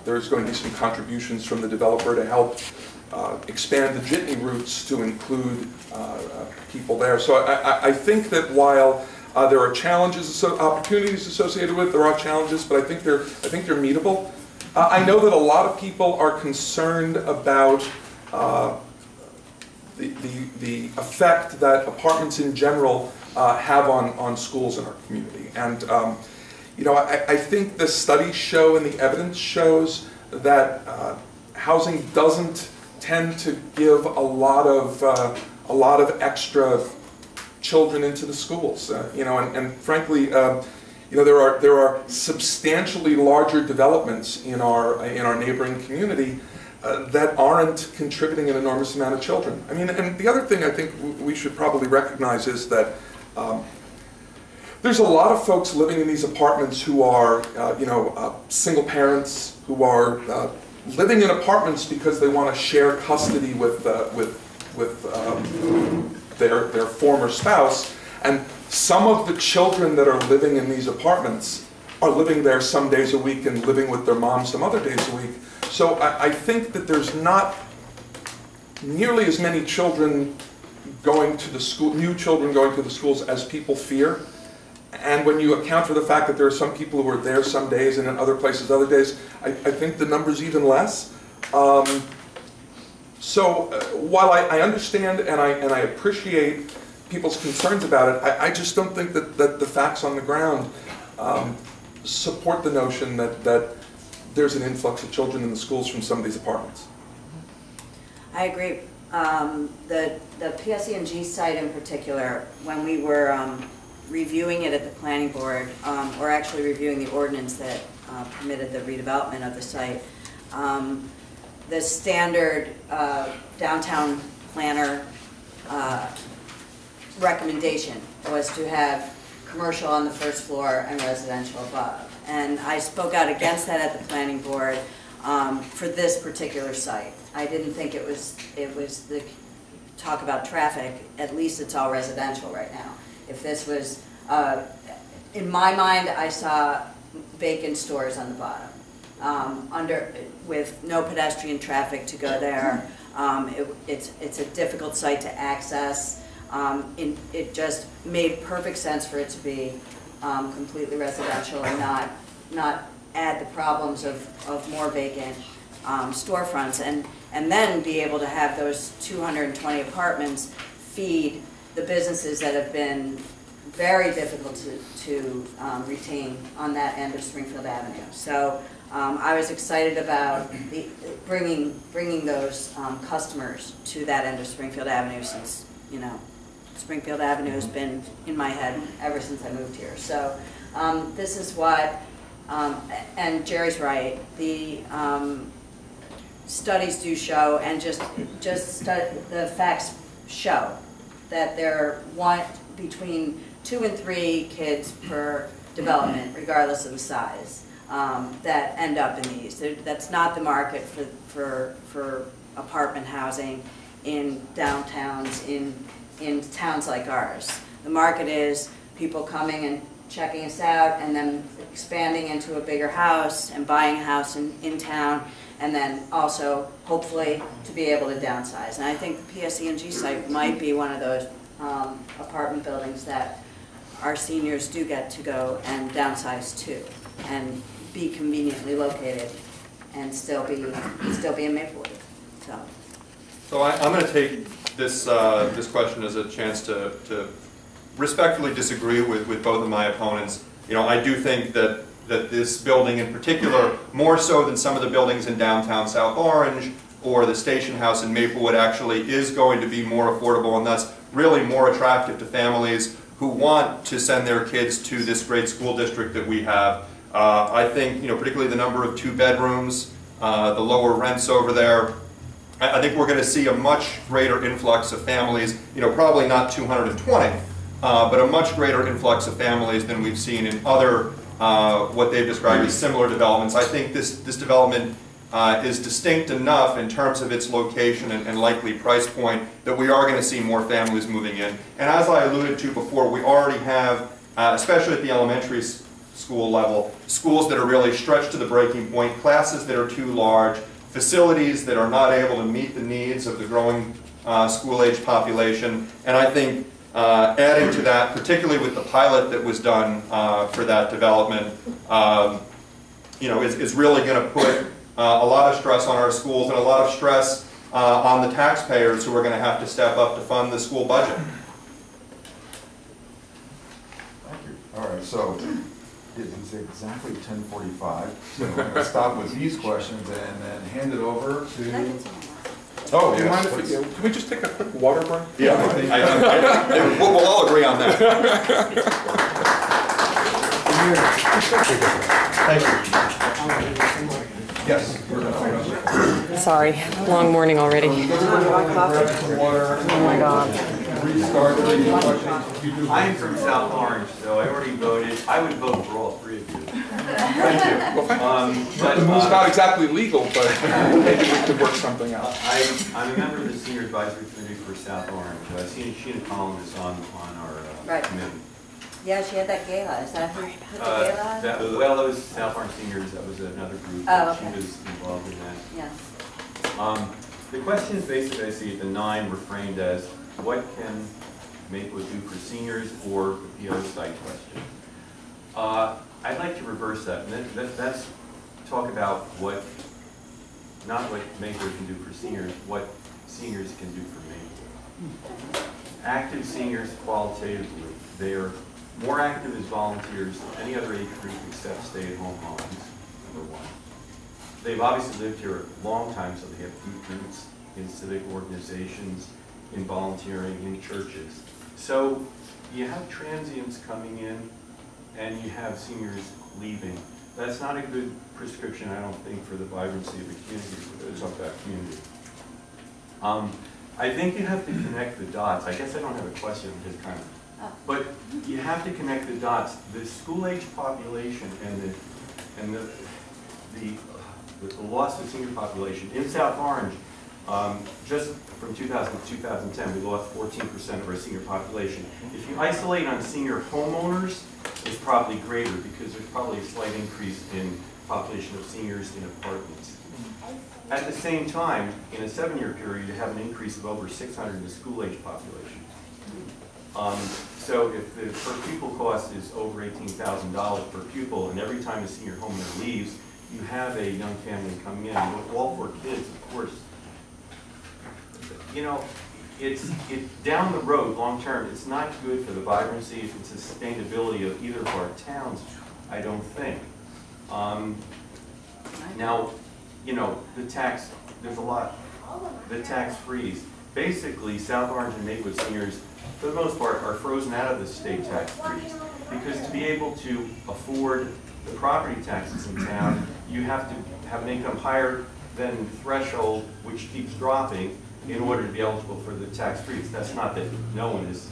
there's going to be some contributions from the developer to help expand the jitney routes to include people there. So I think that while there are challenges, opportunities associated with it, there are challenges, but I think they're meetable. I know that a lot of people are concerned about the effect that apartments in general have on schools in our community. And you know, I think the studies show and the evidence shows that housing doesn't tend to give a lot of extra children into the schools. You know, and frankly, you know, there are substantially larger developments in our neighboring community that aren't contributing an enormous amount of children. I mean, and the other thing I think we should probably recognize is that there's a lot of folks living in these apartments who are, you know, single parents who are living in apartments because they want to share custody with their former spouse, and some of the children that are living in these apartments are living there some days a week and living with their mom some other days a week. So I think that there's not nearly as many children going to the school, new children going to the schools as people fear. And when you account for the fact that there are some people who are there some days and in other places other days, I think the number's even less. While I understand and I appreciate people's concerns about it, I just don't think that the facts on the ground support the notion that there's an influx of children in the schools from some of these apartments. I agree. The PSE&G site in particular, when we were reviewing it at the planning board, or actually reviewing the ordinance that permitted the redevelopment of the site, the standard downtown planner recommendation was to have commercial on the first floor and residential above. And I spoke out against that at the planning board for this particular site. I didn't think it was the talk about traffic. At least it's all residential right now. If this was, in my mind, I saw vacant stores on the bottom, with no pedestrian traffic to go there. It's a difficult site to access. It just made perfect sense for it to be completely residential and not add the problems of more vacant storefronts, and then be able to have those 220 apartments feed the businesses that have been very difficult to retain on that end of Springfield Avenue. So I was excited about bringing those customers to that end of Springfield Avenue, since, you know, Springfield Avenue has been in my head ever since I moved here. So this is what, and Jerry's right, the studies do show, and the facts show that there are between 2 and 3 kids per development, regardless of the size, that end up in these. That's not the market for apartment housing in downtowns, in towns like ours. The market is people coming and checking us out and then expanding into a bigger house and buying a house in town, and then also hopefully to be able to downsize. And I think the PSE&G site might be one of those apartment buildings that our seniors do get to go and downsize to and be conveniently located and still be in Maplewood. So I'm going to take this question as a chance to respectfully disagree with both of my opponents. You know, I do think that this building in particular, more so than some of the buildings in downtown South Orange or the station house in Maplewood, actually is going to be more affordable, and thus really more attractive to families who want to send their kids to this great school district that we have. I think, you know, particularly the number of 2 bedrooms, the lower rents over there, I think we're going to see a much greater influx of families, you know, probably not 220, but a much greater influx of families than we've seen in other, what they've described as similar developments. I think this development is distinct enough in terms of its location and likely price point that we are going to see more families moving in. And as I alluded to before, we already have, especially at the elementary school level, schools that are really stretched to the breaking point, classes that are too large, facilities that are not able to meet the needs of the growing school-age population. And I think adding to that, particularly with the pilot that was done for that development, you know, is really going to put a lot of stress on our schools and a lot of stress on the taxpayers who are going to have to step up to fund the school budget. Thank you. All right, so it is exactly 10:45, so I'm going to stop with these questions and then hand it over to... Oh, Do you mind yes. if can we just take a quick water break? Yeah, we'll all agree on that. Thank you. Yes. Sorry, long morning already. Oh my God. I am from South Orange, so I already voted. I would vote for all 3 of you. Thank you. Well, it's not exactly legal, but maybe we could work something out. I'm a member of the Senior Advisory Committee for South Orange. Sheena Collins is on our Right. committee. Yeah, she had that gala. Is that who put the gala on? Well, those South Orange seniors, that was another group. Oh, She okay. was involved in that. Yeah. The questions basically I see at the 9 were framed as, what can Maplewood do for seniors, or the PO site question. I'd like to reverse that, and that's talk about what, not what Maplewood can do for seniors, what seniors can do for Maplewood. Active seniors qualitatively, they are more active as volunteers than any other age group except stay-at-home moms, number one. They've obviously lived here a long time, so they have deep roots in civic organizations, in volunteering, in churches. So you have transients coming in and you have seniors leaving. That's not a good prescription, I don't think, for the vibrancy of the community. We're talking about community. I think you have to connect the dots. I guess I don't have a question, I'm just kind of, but you have to connect the dots. The school-age population and the loss of senior population in South Orange, just from 2000 to 2010, we lost 14% of our senior population. If you isolate on senior homeowners, it's probably greater because there's probably a slight increase in population of seniors in apartments. At the same time, in a 7-year period, you have an increase of over 600 in the school-age population. So if the per pupil cost is over $18,000 per pupil, and every time a senior homeowner leaves, you have a young family coming in. With all 4 kids, of course, you know, it's down the road, long term, it's not good for the vibrancy and sustainability of either of our towns, I don't think. Now, you know, the tax, there's a lot, the tax freeze. Basically, South Orange and Maplewood seniors, for the most part, are frozen out of the state tax freeze. Because to be able to afford the property taxes in town, you have to have an income higher than the threshold, which keeps dropping, in order to be eligible for the tax freeze. That's not that no one is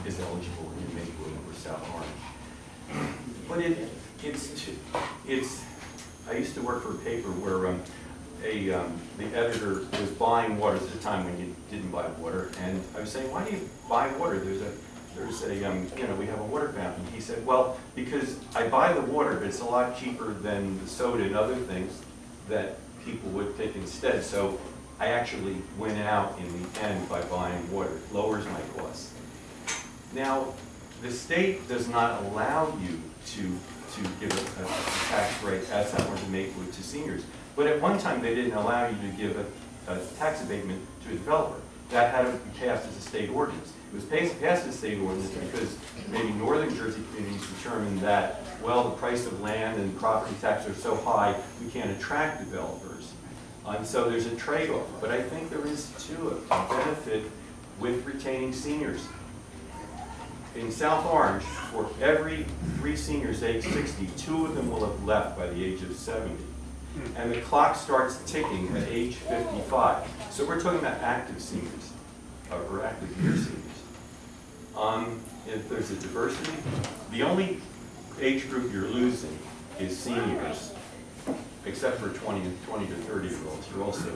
eligible in Maplewood or South Orange. But it's I used to work for a paper where the editor was buying water at the time when you didn't buy water, and I was saying, why do you buy water? There's a you know, we have a water fountain. He said, well, because I buy the water, but it's a lot cheaper than the soda and other things that people would take instead. So I actually went out in the end by buying water. It lowers my costs. Now, the state does not allow you to give a tax rate as South Orange and Maplewood to seniors. But at one time, they didn't allow you to give a tax abatement to a developer. That had to be passed as a state ordinance. It was passed as a state ordinance because maybe northern Jersey communities determined that, well, the price of land and property tax are so high, we can't attract developers. And so there's a trade-off. But I think there is, too, a benefit with retaining seniors. In South Orange, for every 3 seniors age 60, 2 of them will have left by the age of 70. And the clock starts ticking at age 55. So we're talking about active seniors, or active year seniors. If there's a diversity, the only age group you're losing is seniors, except for 20 to 30-year-olds. You're also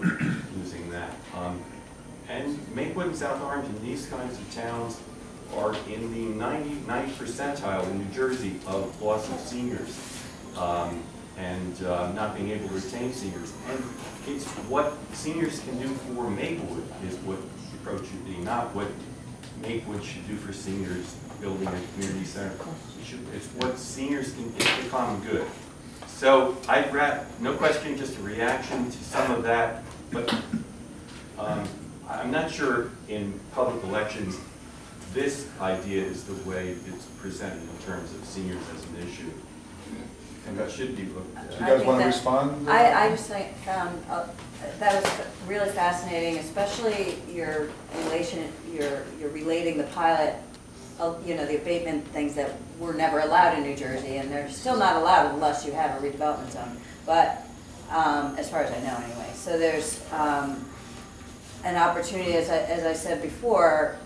losing that. And Maplewood and South Orange and these kinds of towns are in the 90th percentile in New Jersey of loss of seniors. And not being able to retain seniors. And it's what seniors can do for Maplewood is what the approach should be, not what Maplewood should do for seniors building a community center. It's what seniors can get the common good. So I'd rather, no question, just a reaction to some of that, but I'm not sure in public elections this idea is the way it's presented in terms of seniors as an issue. And that should be looked at. Do you guys want to respond? I just found that was really fascinating, especially your relating the pilot, you know, the abatement things that were never allowed in New Jersey, and they're still not allowed unless you have a redevelopment zone. But as far as I know, anyway. So there's an opportunity, as I said before,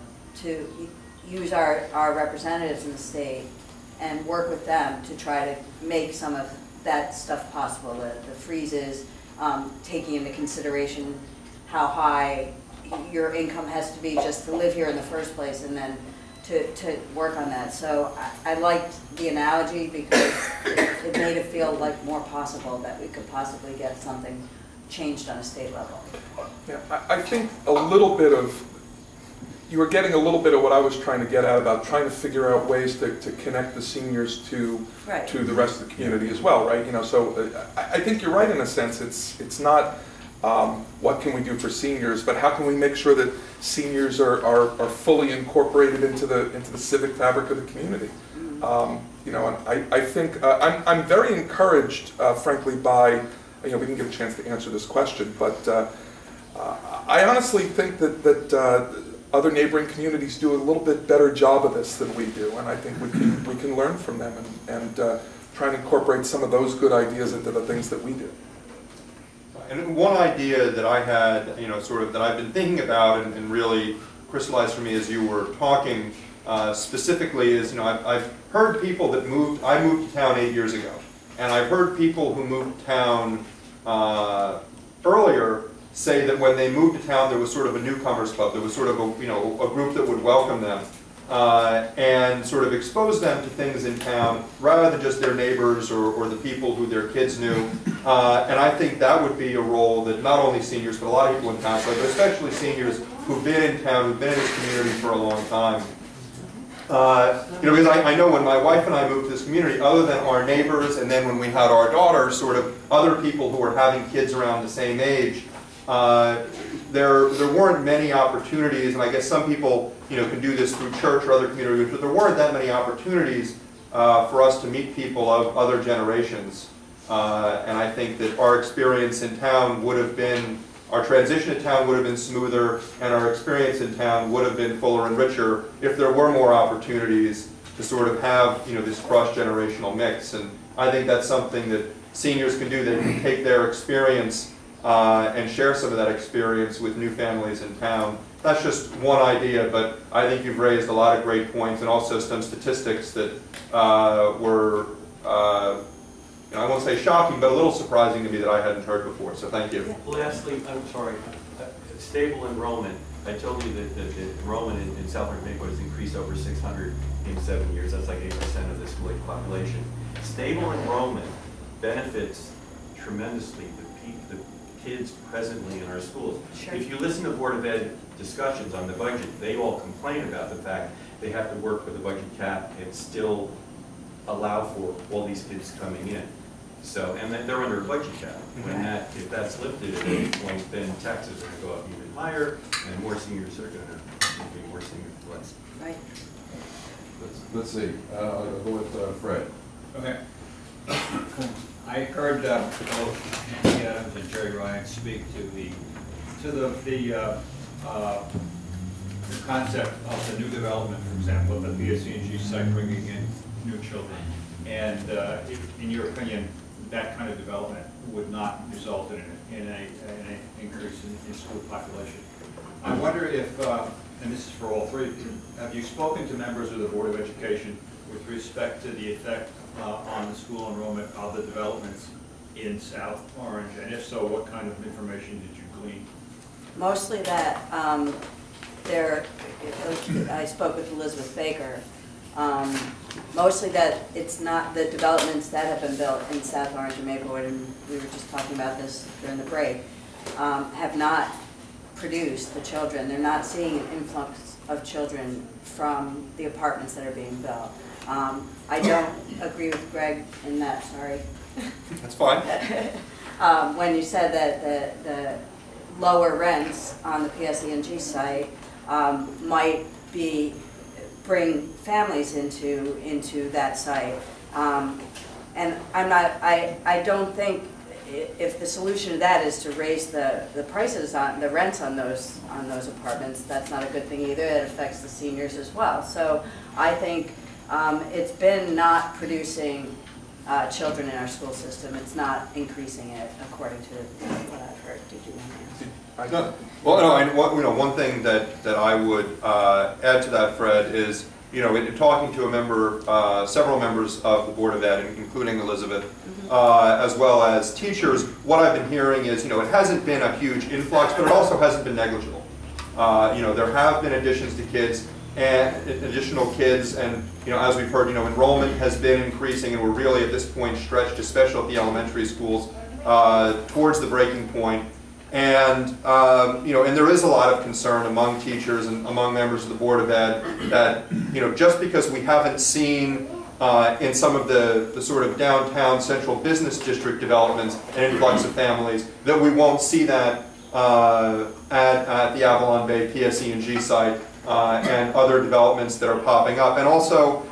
to use our representatives in the state and work with them to try to make some of that stuff possible, the freezes, taking into consideration how high your income has to be just to live here in the first place, and then to work on that. So I liked the analogy because it made it feel like more possible that we could possibly get something changed on a state level. Yeah, I think a little bit of, you were getting a little bit of what I was trying to get at about trying to figure out ways to connect the seniors to Right. to the rest of the community as well, right? You know, so I think you're right in a sense. It's not what can we do for seniors, but how can we make sure that seniors are fully incorporated into the civic fabric of the community? You know, and I think I'm very encouraged, frankly, by, you know, we didn't get a chance to answer this question, but I honestly think that other neighboring communities do a little bit better job of this than we do, and I think we can learn from them and try and incorporate some of those good ideas into the things that we do. And one idea that I had, you know, sort of that I've been thinking about and really crystallized for me as you were talking specifically is, you know, I've heard people that I moved to town 8 years ago, and I've heard people who moved to town earlier say that when they moved to town there was sort of a newcomers club, there was sort of a, you know, a group that would welcome them and sort of expose them to things in town rather than just their neighbors or the people who their kids knew. And I think that would be a role that not only seniors but a lot of people in town play, but especially seniors who've been in town, who've been in this community for a long time. You know, because I know when my wife and I moved to this community, other than our neighbors and then when we had our daughter, sort of other people who were having kids around the same age, there weren't many opportunities, and I guess some people, you know, can do this through church or other community groups, but there weren't that many opportunities for us to meet people of other generations. And I think that our experience in town would have been, our transition to town would have been smoother, and our experience in town would have been fuller and richer if there were more opportunities to sort of have, you know, this cross-generational mix. And I think that's something that seniors can do. They can take their experience and share some of that experience with new families in town. That's just one idea, but I think you've raised a lot of great points and also some statistics that were, you know, I won't say shocking, but a little surprising to me that I hadn't heard before, so thank you. Lastly, I'm sorry, stable enrollment. I told you that the enrollment in South Orange Maplewood has increased over 600 in 7 years. That's like 8% of the school age population. Stable enrollment benefits tremendously the kids presently in our schools. Sure. If you listen to Board of Ed discussions on the budget, they all complain about the fact they have to work with a budget cap and still allow for all these kids coming in. So, and then they're under a budget cap. When that, if that's lifted at any point, then taxes are going to go up even higher, and more seniors are going to be more senior less. Right. Let's see. I'll go with Fred. Okay. I heard both Andy Adams and Jerry Ryan speak to the concept of the new development, for example, of the BSC&G site bringing in new children. And in your opinion, that kind of development would not result in an increase in school population. I wonder if, and this is for all three of you, have you spoken to members of the Board of Education with respect to the effect on the school enrollment of the developments in South Orange? And if so, what kind of information did you glean? Mostly that I spoke with Elizabeth Baker. Mostly that it's not the developments that have been built in South Orange and Maplewood, and we were just talking about this during the break, have not produced the children. They're not seeing an influx of children from the apartments that are being built. I don't agree with Greg in that, sorry. That's fine. When you said that the lower rents on the PSE&G site might bring families into that site. And I don't think if the solution to that is to raise the prices on the rents on those apartments, that's not a good thing either. It affects the seniors as well. So I think it's been not producing children in our school system. It's not increasing it, according to what I've heard. Did you want to answer? No. Well, no, one thing that I would add to that, Fred, is, you know, in talking to a member, several members of the Board of Ed, including Elizabeth, as well as teachers, what I've been hearing is, you know, it hasn't been a huge influx, but it also hasn't been negligible. You know, there have been additions to kids. and additional kids, and as we've heard, enrollment has been increasing, and we're really at this point stretched, especially at the elementary schools, towards the breaking point. And and there is a lot of concern among teachers and among members of the Board of Ed that just because we haven't seen in some of the sort of downtown central business district developments an influx of families, that we won't see that at the Avalon Bay PSE&G site and other developments that are popping up. And also,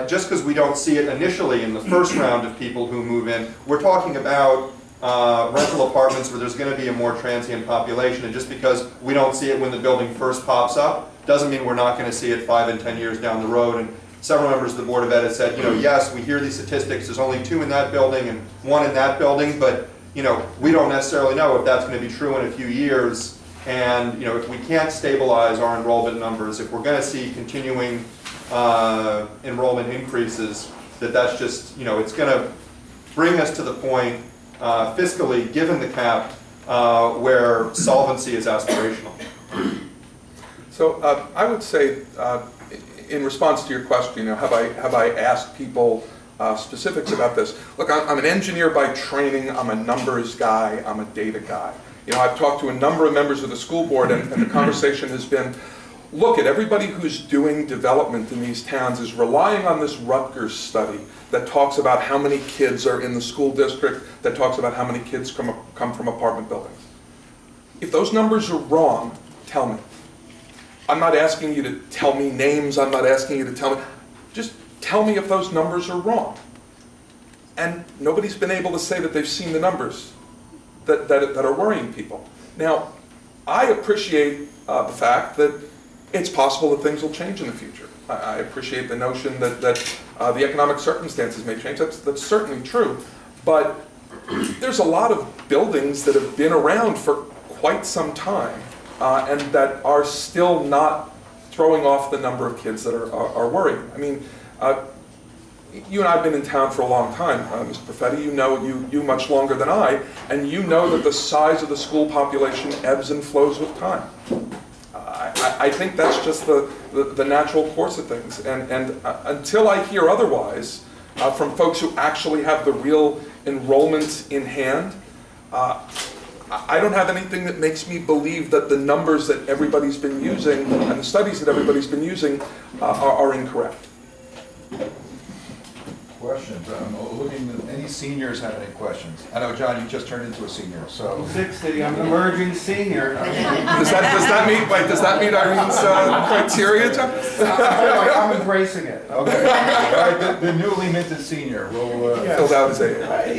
just because we don't see it initially in the first round of people who move in, we're talking about rental apartments where there's going to be a more transient population, and just because we don't see it when the building first pops up doesn't mean we're not going to see it 5 and 10 years down the road. And several members of the Board of Ed have said, yes, we hear these statistics, there's only 2 in that building and 1 in that building, but we don't necessarily know if that's going to be true in a few years. And if we can't stabilize our enrollment numbers, if we're going to see continuing enrollment increases, that's just, it's going to bring us to the point fiscally, given the cap, where solvency is aspirational. So I would say, in response to your question, have I asked people specifics about this? Look, I'm an engineer by training. I'm a numbers guy. I'm a data guy. I've talked to a number of members of the school board, and the conversation has been, look, at everybody who's doing development in these towns is relying on this Rutgers study that talks about how many kids are in the school district, that talks about how many kids come from apartment buildings. If those numbers are wrong, tell me. I'm not asking you to tell me names. I'm not asking you to tell me. Just tell me if those numbers are wrong. And nobody's been able to say that they've seen the numbers that are worrying people. Now, I appreciate the fact that it's possible that things will change in the future. I appreciate the notion that the economic circumstances may change. That's certainly true. But there's a lot of buildings that have been around for quite some time and that are still not throwing off the number of kids that are worrying. I mean, you and I have been in town for a long time. Mr. Perfetti, you much longer than I, and you know that the size of the school population ebbs and flows with time. I think that's just the natural course of things. And until I hear otherwise from folks who actually have the real enrollment in hand, I don't have anything that makes me believe that the numbers that everybody's been using and the studies that everybody's been using are incorrect. Questions? Looking at any seniors have any questions? I know, John, you just turned into a senior, so. 60, I'm an emerging senior. Does that meet Irene's criteria, John? I'm embracing it. Okay. All right, the newly minted senior will filled out as a.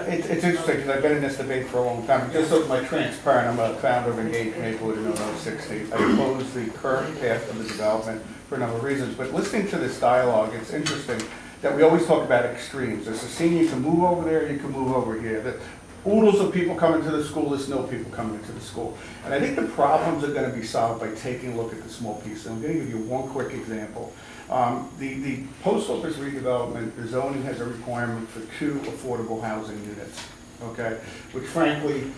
It's interesting because I've been in this debate for a long time. Just so my transparent, I'm a founder of Engage Maplewood in 0060. I oppose the current path of the development for a number of reasons. But listening to this dialogue, it's interesting that we always talk about extremes. As a senior, you can move over there, you can move over here. The oodles of people coming to the school, there's no people coming into the school. And I think the problems are going to be solved by taking a look at the small piece. And I'm going to give you one quick example. The post office redevelopment, the zoning has a requirement for 2 affordable housing units, okay? Which frankly,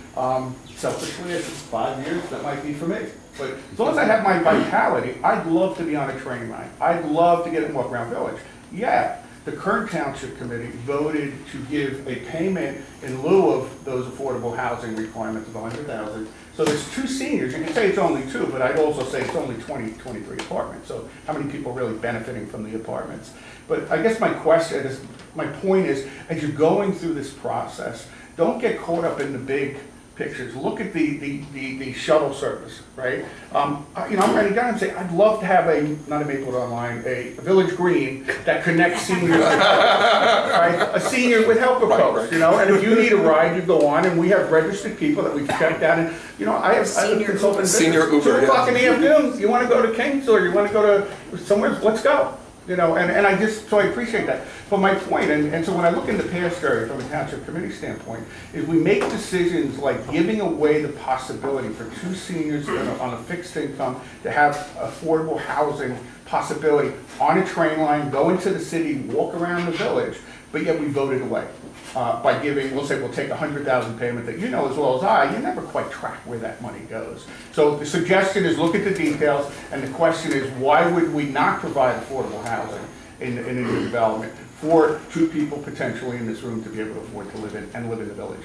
selfishly, it's 5 years, that might be for me. But as long as I have my vitality, I'd love to be on a train line. I'd love to get in Walk Around Village. Yeah. The current township committee voted to give a payment in lieu of those affordable housing requirements of $100,000. So there's 2 seniors. You can say it's only 2, but I'd also say it's only 23 apartments. So how many people are really benefiting from the apartments? But I guess my point is, as you're going through this process, don't get caught up in the big pictures. Look at the shuttle service, right? I'm writing down and say, I'd love to have not a Maplewood Online, a Village Green that connects seniors, right? A senior with helper coach, and if you need a ride, you go on, and we have registered people that we've checked out, and, I have consultant senior Uber, 2 o'clock in the afternoon, you want to go to Kings, or you want to go to somewhere, let's go. And so I appreciate that. But my point, and so when I look in the past area from a township committee standpoint, is we make decisions like giving away the possibility for 2 seniors on a fixed income to have affordable housing possibility on a train line, go into the city, walk around the village. but yet we voted away. By giving, we'll say we'll take a 100,000 payment that you know as well as I, you never quite track where that money goes. So the suggestion is look at the details, and the question is why would we not provide affordable housing in a new development for two people potentially in this room to be able to afford to live in and live in the village?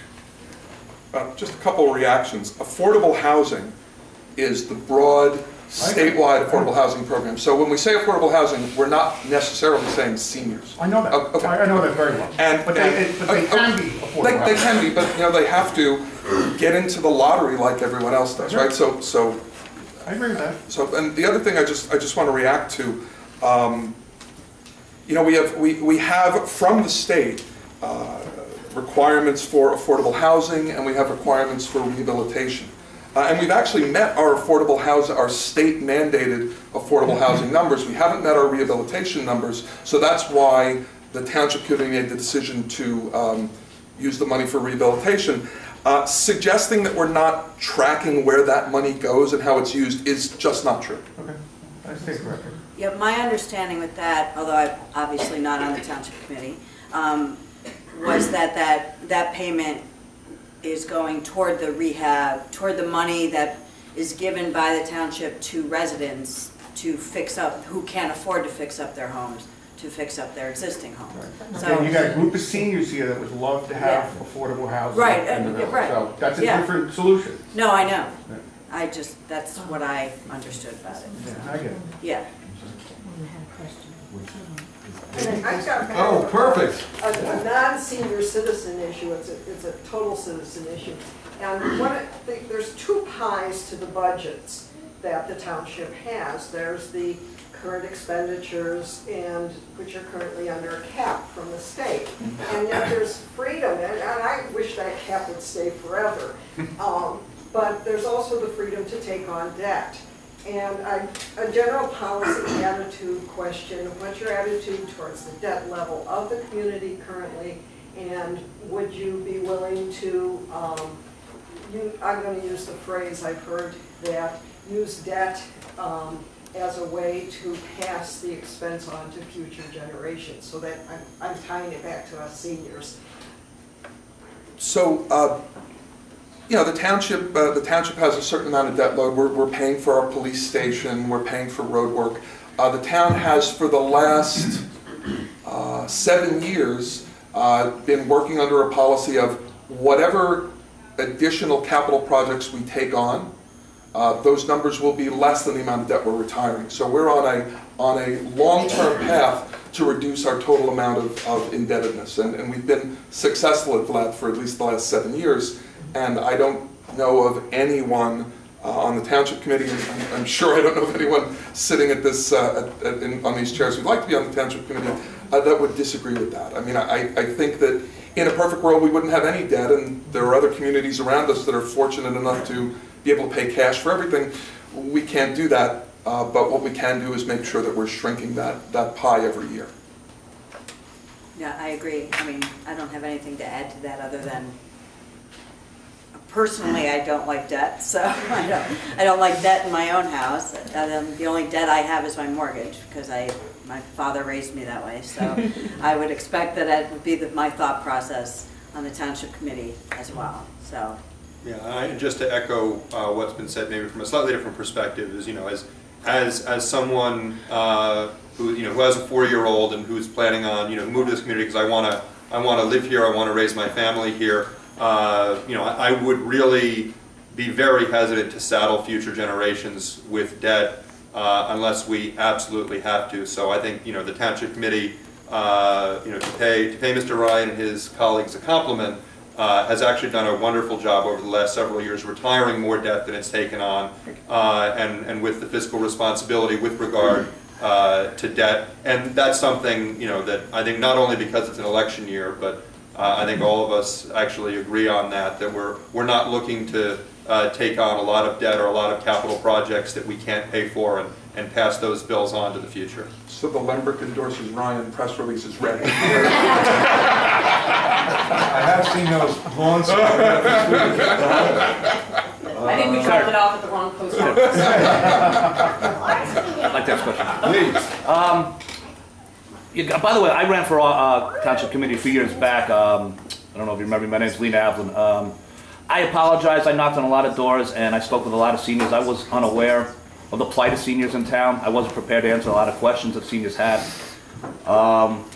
Just a couple of reactions. Affordable housing is the broad statewide affordable housing program. So when we say affordable housing, we're not necessarily saying seniors. I know that. Okay. I know that very well. But they can be affordable. They can be, but you know they have to get into the lottery like everyone else does, right? So I agree with that. So, and the other thing I just want to react to, you know, we have from the state requirements for affordable housing, and we have requirements for rehabilitation. And we've actually met our affordable housing, our state mandated affordable housing numbers. We haven't met our rehabilitation numbers, so that's why the township committee made the decision to use the money for rehabilitation. Suggesting that we're not tracking where that money goes and how it's used is just not true. Okay, I stand corrected. Yeah, my understanding with that, although I'm obviously not on the township committee, was that payment is going toward the rehab, toward the money that is given by the township to residents to fix up, who can't afford to fix up their homes, to fix up their existing homes. Right. So, Okay, you got a group of seniors here that would love to have affordable housing. Right, in the village. right. So that's a Yeah. different solution. No, I know. Yeah. That's what I understood about it. Yeah, I get it. Yeah. I've got Oh, perfect. a non-senior citizen issue. It's a total citizen issue. And there's two pies to the budgets that the township has. There's the current expenditures, and which are currently under a cap from the state. And yet there's freedom, and I wish that cap would stay forever. But there's also the freedom to take on debt. And a general policy attitude question, what's your attitude towards the debt level of the community currently, and would you be willing to, I'm going to use the phrase I've heard, that use debt as a way to pass the expense on to future generations, so that I'm tying it back to us seniors. So, you know, the township has a certain amount of debt load. We're paying for our police station. We're paying for road work. The town has, for the last 7 years, been working under a policy of whatever additional capital projects we take on, those numbers will be less than the amount of debt we're retiring. So we're on a long-term path to reduce our total amount of indebtedness, and we've been successful at that for at least the last 7 years. And I don't know of anyone on the township committee, and I'm sure I don't know of anyone sitting at this on these chairs who'd like to be on the township committee that would disagree with that. I mean, I think that in a perfect world we wouldn't have any debt, and there are other communities around us that are fortunate enough to be able to pay cash for everything. We can't do that, but what we can do is make sure that we're shrinking that pie every year. Yeah, I agree. I mean, I don't have anything to add to that other than personally, I don't like debt, so I don't like debt in my own house. The only debt I have is my mortgage, because my father raised me that way. So I would expect that it would be my thought process on the township committee as well. So. Yeah, just to echo what's been said, maybe from a slightly different perspective, is as someone who who has a 4-year-old and who's planning on move to this community because I want to live here, I want to raise my family here. I would really be very hesitant to saddle future generations with debt unless we absolutely have to. So I think the township committee, to pay Mr. Ryan and his colleagues a compliment, has actually done a wonderful job over the last several years, retiring more debt than it's taken on, and with the fiscal responsibility with regard to debt. And that's something that I think not only because it's an election year, but I think all of us actually agree on that we're not looking to take on a lot of debt or a lot of capital projects that we can't pay for and pass those bills on to the future. So the Lemberg endorses Ryan press release is ready. I have seen those lawns. I think we dropped it off at the wrong post office. I'd like to ask a question. Please. By the way, I ran for township committee a few years back. I don't know if you remember me. My name's Lee Avlin. I apologize. I knocked on a lot of doors and I spoke with a lot of seniors. I was unaware of the plight of seniors in town. I wasn't prepared to answer a lot of questions that seniors had. I'm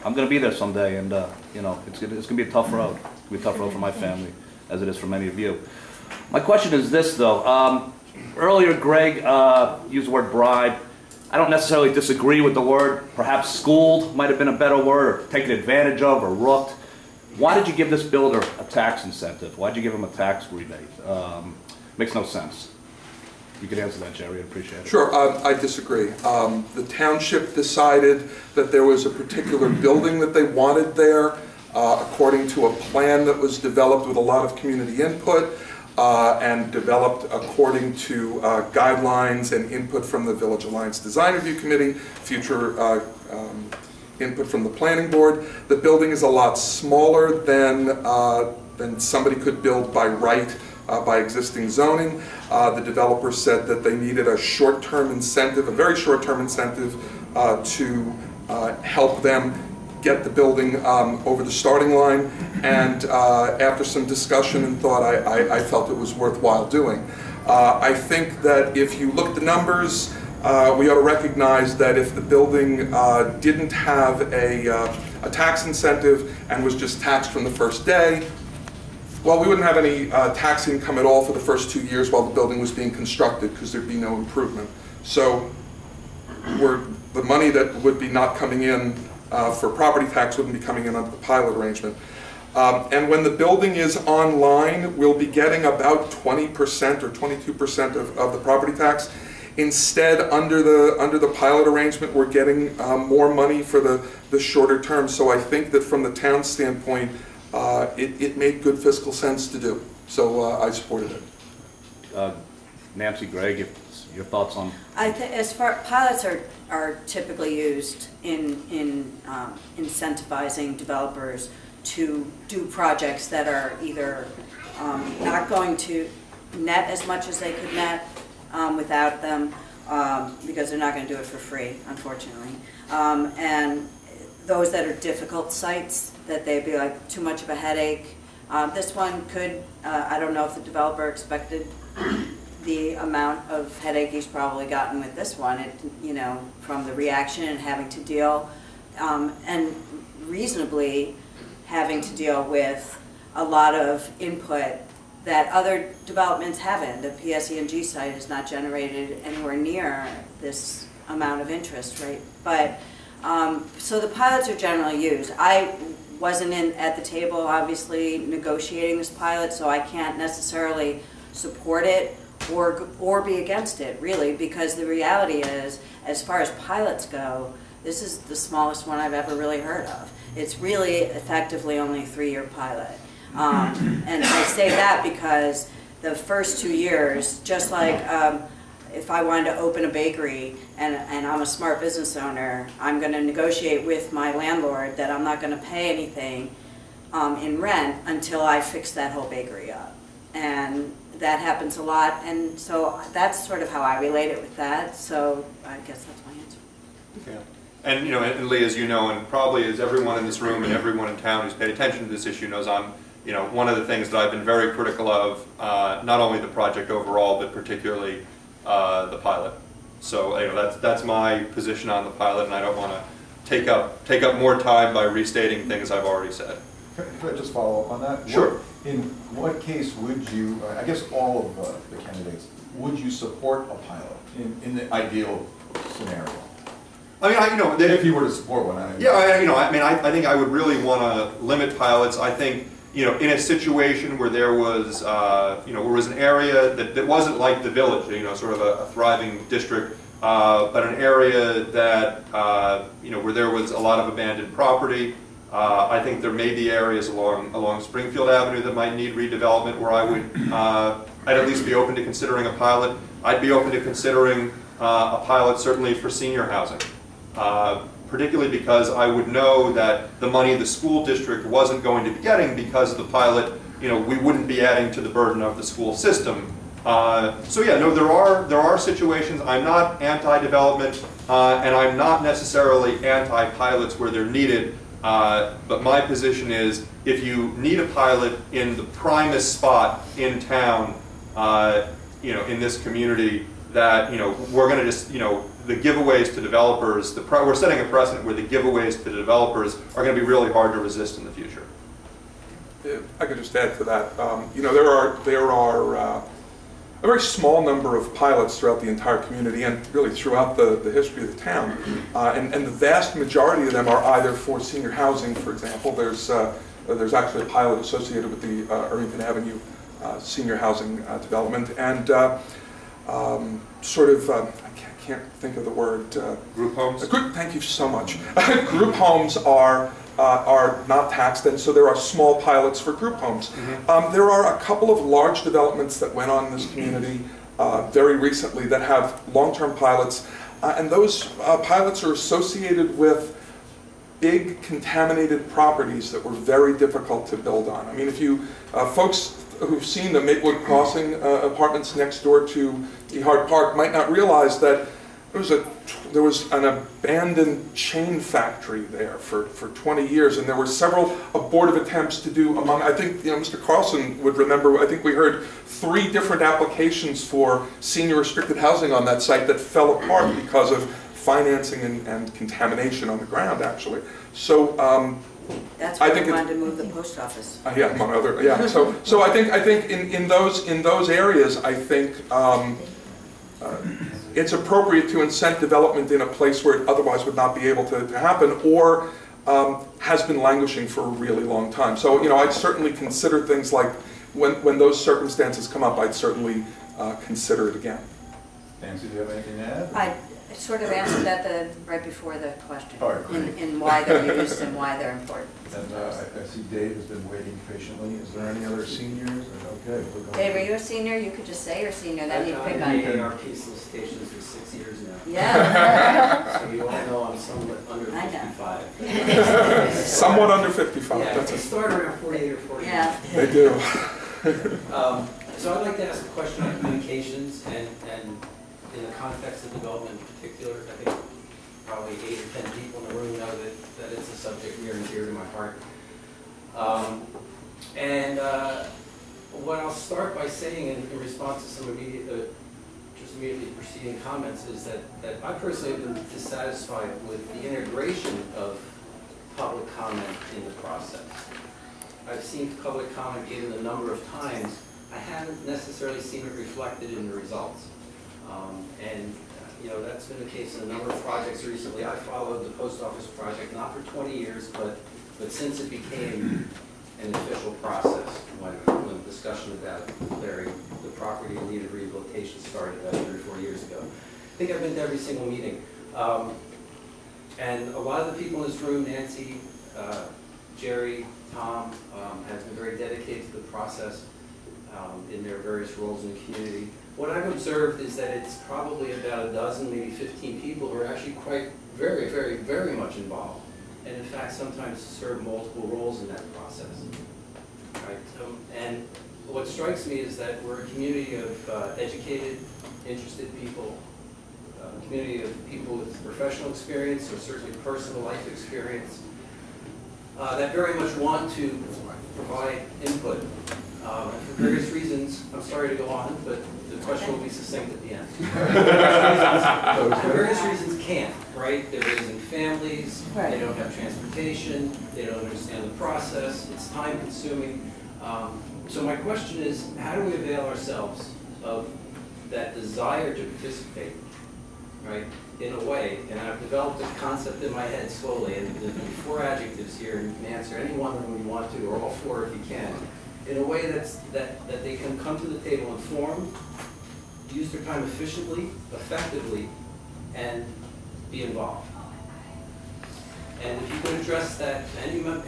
going to be there someday, and you know, it's going to be a tough road. It's going to be a tough road for my family, as it is for many of you. My question is this, though. Earlier, Greg used the word bribe. I don't necessarily disagree with the word. Perhaps schooled might have been a better word, or taken advantage of, or rooked. Why did you give this builder a tax incentive? Why did you give him a tax rebate? Makes no sense. You could answer that, Jerry. I'd appreciate it. Sure, I disagree. The township decided that there was a particular building that they wanted there, according to a plan that was developed with a lot of community input, and developed according to guidelines and input from the Village Alliance Design Review Committee, future input from the planning board. The building is a lot smaller than somebody could build by right, by existing zoning. The developer said that they needed a short-term incentive, a very short-term incentive, to help them get the building over the starting line, and after some discussion and thought, I felt it was worthwhile doing. I think that if you look at the numbers, we ought to recognize that if the building didn't have a tax incentive and was just taxed from the first day, well, we wouldn't have any tax income at all for the first 2 years while the building was being constructed, because there'd be no improvement. So the money that would be not coming in for property tax wouldn't be coming in under the pilot arrangement. And when the building is online, we'll be getting about 20% or 22% of the property tax. Instead, under the pilot arrangement, we're getting more money for the shorter term. So I think that from the town standpoint, it made good fiscal sense to do. So I supported it. Nancy, Greg, your thoughts on? As far pilots are typically used in incentivizing developers to do projects that are either not going to net as much as they could net without them, because they're not going to do it for free, unfortunately. And those that are difficult sites, that they'd be like too much of a headache. This one could, I don't know if the developer expected the amount of headache he's probably gotten with this one, you know, from the reaction and having to deal, and reasonably having to deal with a lot of input that other developments haven't. The PSE&G site has not generated anywhere near this amount of interest, right? But so the pilots are generally used. I wasn't at the table, obviously, negotiating this pilot, so I can't necessarily support it or be against it, really, because the reality is, as far as pilots go, this is the smallest one I've ever really heard of. It's really effectively only a 3-year pilot. And I say that because the first 2 years, just like if I wanted to open a bakery and I'm a smart business owner, I'm going to negotiate with my landlord that I'm not going to pay anything in rent until I fix that whole bakery up. And that happens a lot, and so that's sort of how I relate it with that, so I guess that's my answer. Yeah. And, you know, and Lee, as you know, and probably as everyone in this room and everyone in town who's paid attention to this issue knows, I'm, you know, one of the things that I've been very critical of, not only the project overall, but particularly the pilot. So, you know, that's my position on the pilot, and I don't want to take up more time by restating things I've already said. Could I just follow up on that? Sure. In what case would you, I guess all of the candidates, would you support a pilot in the ideal scenario? I mean, you know, if you were to support one, I think I would really want to limit pilots. I think, you know, in a situation where there was, you know, where was an area that wasn't like the village, you know, sort of a thriving district, but an area that, you know, where there was a lot of abandoned property. I think there may be areas along Springfield Avenue that might need redevelopment where I would, I'd at least be open to considering a pilot. I'd be open to considering a pilot certainly for senior housing, particularly because I would know that the money the school district wasn't going to be getting because of the pilot, you know, we wouldn't be adding to the burden of the school system. So yeah, no, there are are situations, I'm not anti-development, and I'm not necessarily anti-pilots where they're needed, but my position is if you need a pilot in the primest spot in town, in this community, that, we're going to just, the giveaways to developers, we're setting a precedent where the giveaways to developers are going to be really hard to resist in the future. I could just add to that. There are a very small number of pilots throughout the entire community and really throughout the history of the town. And the vast majority of them are either for senior housing, for example. There's actually a pilot associated with the Irvington Avenue senior housing development. And I can't think of the word. Group homes? Thank you so much. Group homes are not taxed, and so there are small pilots for group homes. Mm-hmm. There are a couple of large developments that went on in this community very recently that have long-term pilots, and those pilots are associated with big contaminated properties that were very difficult to build on. I mean, if you folks who've seen the Maplewood Crossing apartments next door to Ehart Park might not realize that there was an abandoned chain factory there for 20 years, and there were several abortive attempts to do I think Mr. Carlson would remember, I think we heard 3 different applications for senior restricted housing on that site that fell apart because of financing and contamination on the ground, actually. So That's why we wanted to move the post office. yeah, among other, yeah. So I think in those areas, I think it's appropriate to incent development in a place where it otherwise would not be able to happen, or has been languishing for a really long time. So I'd certainly consider things like when those circumstances come up, I'd certainly consider it again. Nancy, do you have anything to add? I sort of answered that right before the question, All right, in why they're used and why they're important. And I see Dave has been waiting patiently. Is there any other seniors? Okay. Dave, are you a senior? You could just say you're a senior, then you pick on you. I've been ARP solicitations for 6 years now. Yeah. So you all know I'm somewhat under 55. Somewhat under 55. Yeah, That's they start around 48 or 49. Yeah. They do. So I'd like to ask a question on communications and in the context of development in particular. I think probably 8 or 10 people in the room know that it's a subject near and dear to my heart. What I'll start by saying in response to some immediately preceding comments is that I personally have been dissatisfied with the integration of public comment in the process. I've seen public comment given a number of times. I haven't necessarily seen it reflected in the results. That's been the case in a number of projects recently. I followed the post office project not for 20 years, but since it became an official process, when discussion about declaring the property in need of rehabilitation started about 3 or 4 years ago. I think I've been to every single meeting. And a lot of the people in this room, Nancy, Jerry, Tom, have been very dedicated to the process in their various roles in the community. What I've observed is that it's probably about a dozen, maybe 15 people who are actually quite very, very, very much involved, and in fact sometimes serve multiple roles in that process. Right? And what strikes me is that we're a community of educated, interested people, a community of people with professional experience or certainly personal life experience that very much want to provide input. And for various reasons, I'm sorry to go on, but the question will be succinct at the end. For various reasons can't, right? They're raising families, they don't have transportation, they don't understand the process, it's time consuming. So my question is, how do we avail ourselves of that desire to participate, right, in a way, and I've developed a concept in my head slowly, and there's going to be 4 adjectives here, and you can answer any one of them you want to, or all 4 if you can, in a way that they can come to the table informed, use their time efficiently, effectively, and be involved. And if you could address that to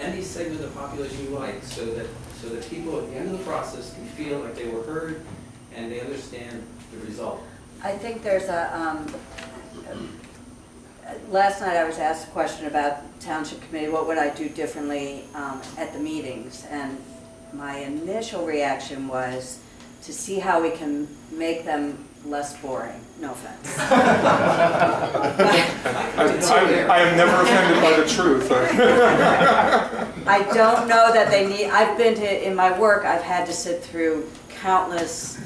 any segment of the population you like, so that people at the end of the process can feel like they were heard and they understand the result. I think there's last night I was asked a question about Township Committee, what would I do differently at the meetings? And my initial reaction was to see how we can make them less boring, no offense. I am never offended by the truth. I don't know that they need, I've been to, in my work, I've had to sit through countless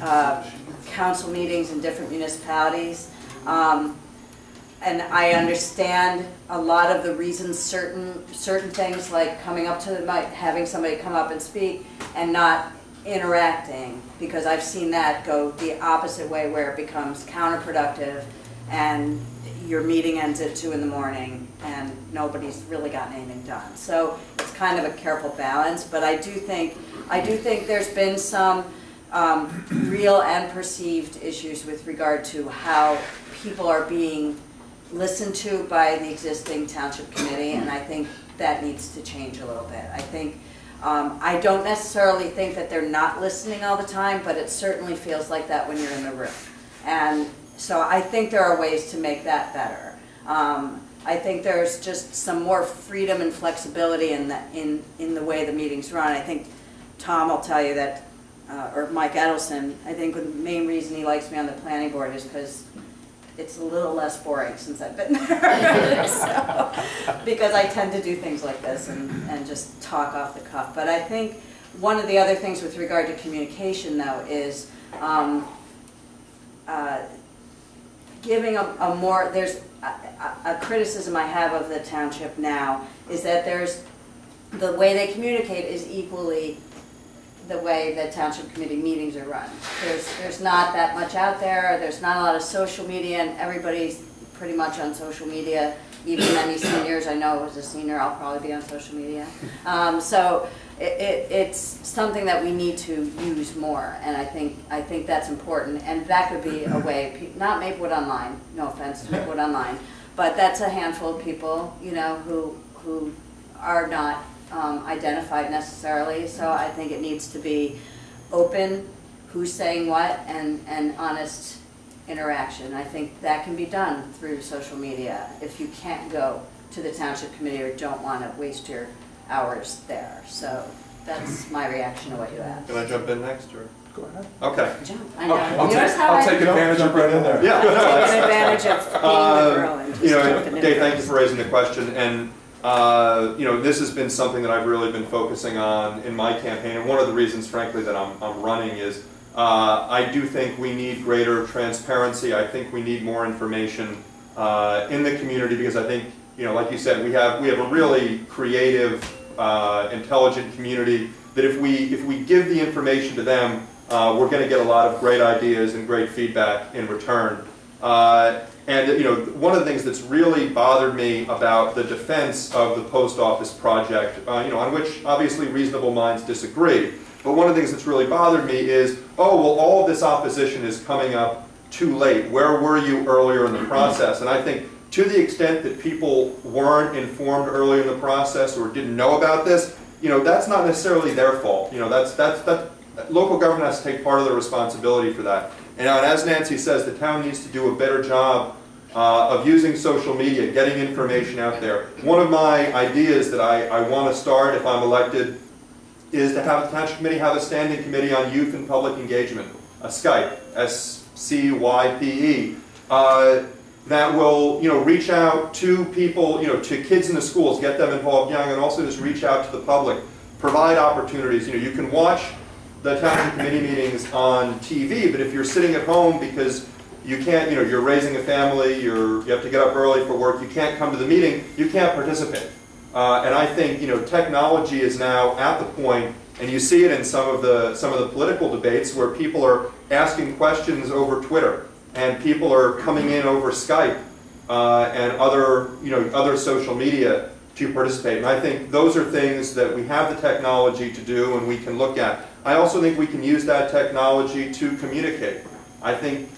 council meetings in different municipalities. And I understand a lot of the reasons certain things like coming up to the mic, having somebody come up and speak and not interacting, because I've seen that go the opposite way where it becomes counterproductive and your meeting ends at 2 in the morning and nobody's really gotten anything done. So it's kind of a careful balance, but I do think there's been some real and perceived issues with regard to how people are being listened to by the existing township committee, and I think that needs to change a little bit. I think I don't necessarily think that they're not listening all the time, but it certainly feels like that when you're in the room. And so I think there are ways to make that better. I think there's just some more freedom and flexibility in the way the meetings run. I think Tom will tell you that, or Mike Edelson, I think the main reason he likes me on the planning board is because it's a little less boring since I've been there. So, because I tend to do things like this and just talk off the cuff. But I think one of the other things with regard to communication, though, is giving a more, there's a criticism I have of the township now is that the way they communicate is equally the way the township committee meetings are run. There's not that much out there. There's not a lot of social media, and everybody's pretty much on social media. Even many seniors, I know as a senior, I'll probably be on social media. So it's something that we need to use more, and I think that's important. And that could be a way, not Maplewood Online, no offense to Maplewood Online, but that's a handful of people, you know, who are not identified necessarily. So I think it needs to be open, who's saying what, and honest interaction. I think that can be done through social media if you can't go to the township committee or don't want to waste your hours there. So that's my reaction to what you asked. Can I jump in next, or? Go ahead. Okay. Jump. I know. I'll take advantage of right in there. Yeah. Taking advantage of being the girl and just you know, jumping in. Dave, thank you for raising the question. And you know, this has been something that I've really been focusing on in my campaign, and one of the reasons, frankly, that I'm running is I do think we need greater transparency. I think we need more information in the community, because I think, you know, like you said, we have a really creative, intelligent community that if we give the information to them, we're going to get a lot of great ideas and great feedback in return. And you know, one of the things that's really bothered me about the defense of the post office project, you know, on which obviously reasonable minds disagree, but one of the things that's really bothered me is, oh, well, all of this opposition is coming up too late. Where were you earlier in the process? And I think to the extent that people weren't informed earlier in the process or didn't know about this, you know, that's not necessarily their fault. You know, that's local government has to take part of the responsibility for that. And as Nancy says, the town needs to do a better job of using social media, getting information out there. One of my ideas that I want to start if I'm elected is to have the township committee have a standing committee on youth and public engagement, a Skype, SCYPE, that will, you know, reach out to people, you know, to kids in the schools, get them involved young, and also just reach out to the public, provide opportunities. You know, you can watch the township committee meetings on TV, but if you're sitting at home because you can't, you know, you're raising a family, you have to get up early for work, you can't come to the meeting, you can't participate. And I think, you know, technology is now at the point, and you see it in some of the political debates where people are asking questions over Twitter, and people are coming in over Skype and other social media to participate. And I think those are things that we have the technology to do and we can look at. I also think we can use that technology to communicate. I think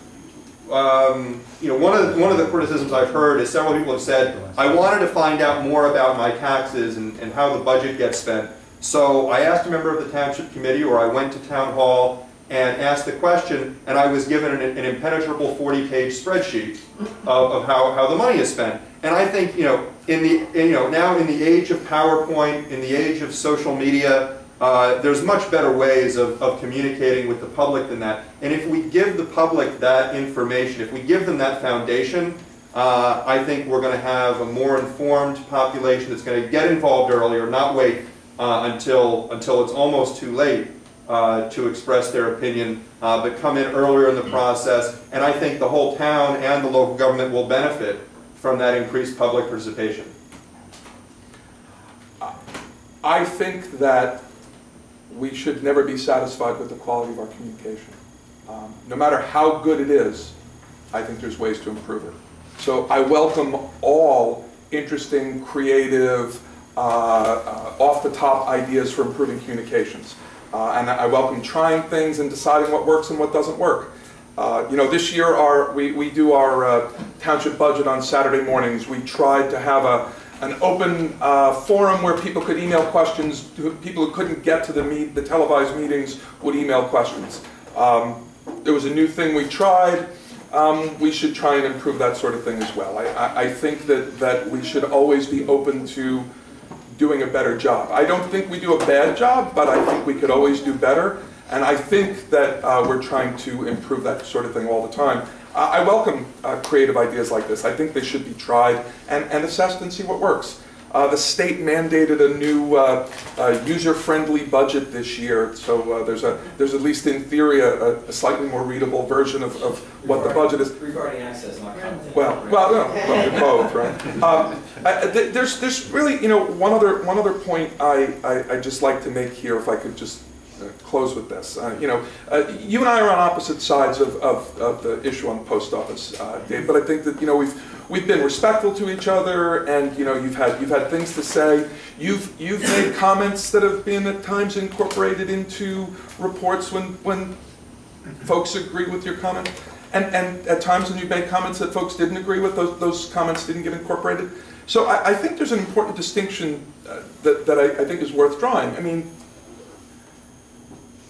you know, one of the criticisms I've heard is several people have said, I wanted to find out more about my taxes and how the budget gets spent. So I asked a member of the township committee, or I went to town hall and asked the question, and I was given an impenetrable 40-page spreadsheet of how the money is spent. And I think, you know, now in the age of PowerPoint, in the age of social media, there's much better ways of communicating with the public than that. And if we give the public that information, if we give them that foundation, I think we're going to have a more informed population that's going to get involved earlier, not wait until it's almost too late to express their opinion, but come in earlier in the process. And I think the whole town and the local government will benefit from that increased public participation. I think that we should never be satisfied with the quality of our communication. No matter how good it is, I think there's ways to improve it. So I welcome all interesting, creative, off-the-top ideas for improving communications. And I welcome trying things and deciding what works and what doesn't work. You know, this year we do our township budget on Saturday mornings. We tried to have an open forum where people could email questions. People who couldn't get to the televised meetings would email questions. There was a new thing we tried. We should try and improve that sort of thing as well. I think that we should always be open to doing a better job. I don't think we do a bad job, but I think we could always do better. And I think that we're trying to improve that sort of thing all the time. I welcome creative ideas like this. I think they should be tried and assessed and see what works. The state mandated a new user-friendly budget this year, so there's at least in theory a slightly more readable version of what the budget is. Regarding access, not content. Well, both, right? There's really, you know, one other point I just like to make here, if I could just close with this. You know, you and I are on opposite sides of the issue on the post office, Dave. But I think that, you know, we've been respectful to each other, and, you know, you've had things to say. You've made comments that have been at times incorporated into reports when folks agree with your comment, and at times when you've made comments that folks didn't agree with, those comments didn't get incorporated. So I think there's an important distinction that I think is worth drawing. I mean,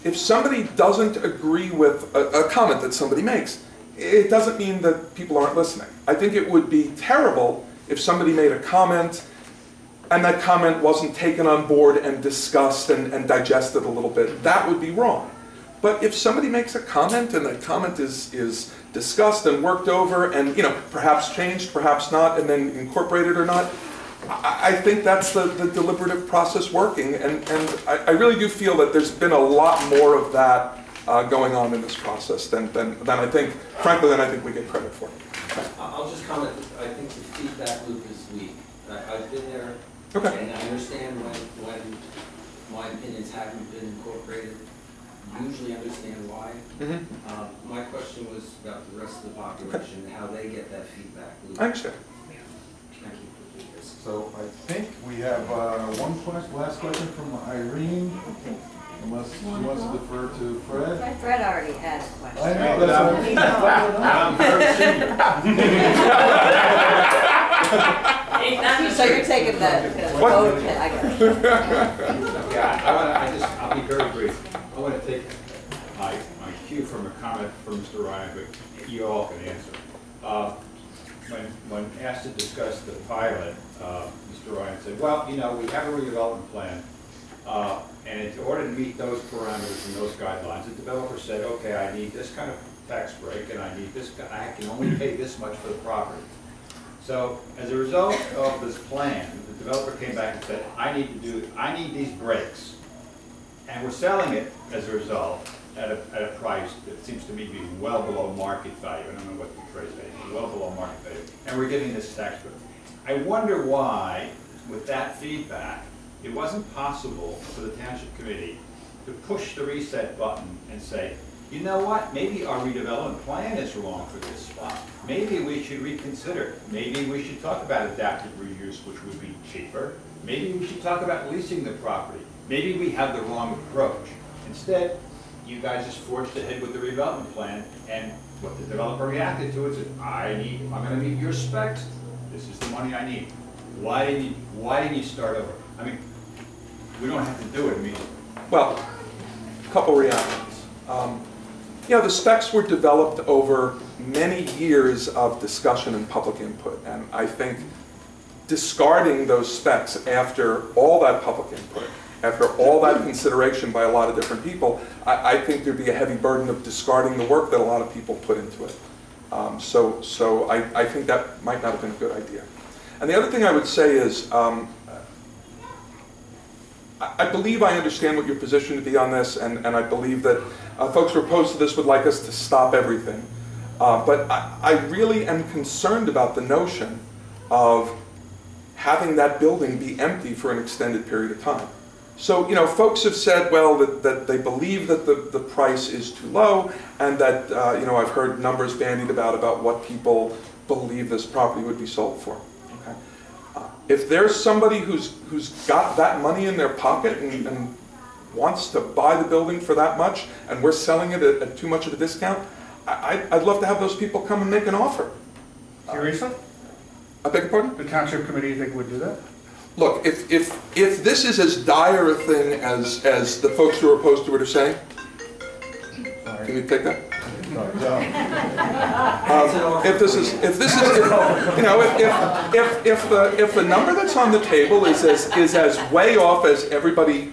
if somebody doesn't agree with a comment that somebody makes, it doesn't mean that people aren't listening. I think it would be terrible if somebody made a comment and that comment wasn't taken on board and discussed and digested a little bit. That would be wrong. But if somebody makes a comment and that comment is discussed and worked over and, you know, perhaps changed, perhaps not, and then incorporated or not, I think that's the deliberative process working, and I really do feel that there's been a lot more of that going on in this process than I think, frankly, than I think we get credit for. I'll just comment, I think the feedback loop is weak. I've been there, okay. And I understand when my opinions haven't been incorporated. Usually understand why. Mm-hmm. My question was about the rest of the population, and how they get that feedback loop. I understand. Thank you. So I think we have last question from Irene, unless she wants to defer to Fred. Fred already asked a question. I know, that's So you're taking the vote. I got it. Yeah, I'll be very brief. I want to take my cue from a comment from Mr. Ryan, but you all can answer. When asked to discuss the pilot, Mr. Ryan said, well, you know, we have a redevelopment plan, and in order to meet those parameters and those guidelines, the developer said, okay, I need this kind of tax break, and I need this, I can only pay this much for the property. So as a result of this plan, the developer came back and said, I need these breaks, and we're selling it as a result at a price that seems to me to be well below market value. I don't know what the phrase is, well below market value. And we're getting this tax break. I wonder why, with that feedback, it wasn't possible for the Township Committee to push the reset button and say, you know what, maybe our redevelopment plan is wrong for this spot. Maybe we should reconsider. Maybe we should talk about adaptive reuse, which would be cheaper. Maybe we should talk about leasing the property. Maybe we have the wrong approach. Instead, you guys just forged ahead with the redevelopment plan, and what the developer reacted to is, I'm going to meet your specs. This is the money I need. Why didn't you start over? I mean, we don't have to do it immediately. Well, a couple reactions. You know, the specs were developed over many years of discussion and public input, and I think discarding those specs after all that public input after all that consideration by a lot of different people, I think there'd be a heavy burden of discarding the work that a lot of people put into it. So I think that might not have been a good idea. And the other thing I would say is, I believe I understand what your position to be on this, and I believe that folks who are opposed to this would like us to stop everything. But I really am concerned about the notion of having that building be empty for an extended period of time. So, folks have said, well, that they believe that the price is too low, and that, I've heard numbers bandied about what people believe this property would be sold for. Okay? If there's somebody who's got that money in their pocket and wants to buy the building for that much, and we're selling it at too much of a discount, I'd love to have those people come and make an offer. Teresa? I beg your pardon? The township committee, you think, would do that? Look, if this is as dire a thing as the folks who are opposed to it are saying, can you take that? If the number that's on the table is as way off as everybody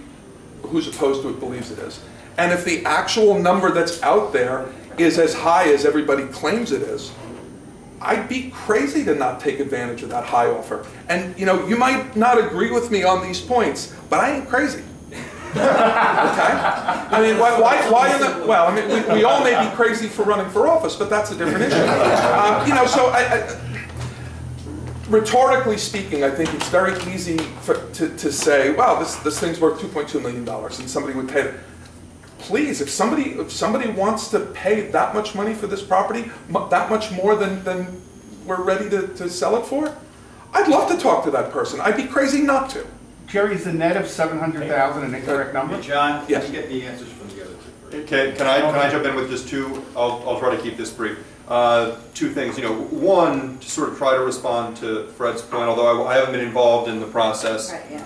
who's opposed to it believes it is, and if the actual number that's out there is as high as everybody claims it is, I'd be crazy to not take advantage of that high offer. And you might not agree with me on these points, but I ain't crazy. Okay? I mean, why in the, well, I mean, we all may be crazy for running for office, but that's a different issue. So rhetorically speaking, I think it's very easy to say, wow, this thing's worth $2.2 million, and somebody would pay it. Please, if somebody wants to pay that much money for this property, that much more than we're ready to sell it for, I'd love to talk to that person. I'd be crazy not to. Jerry, is the net of 700,000 an incorrect number? John, yes. can you get the answers from the other two? Can I jump in with just two? I'll try to keep this brief. Two things. One, to sort of try to respond to Fred's point, although I haven't been involved in the process. Right,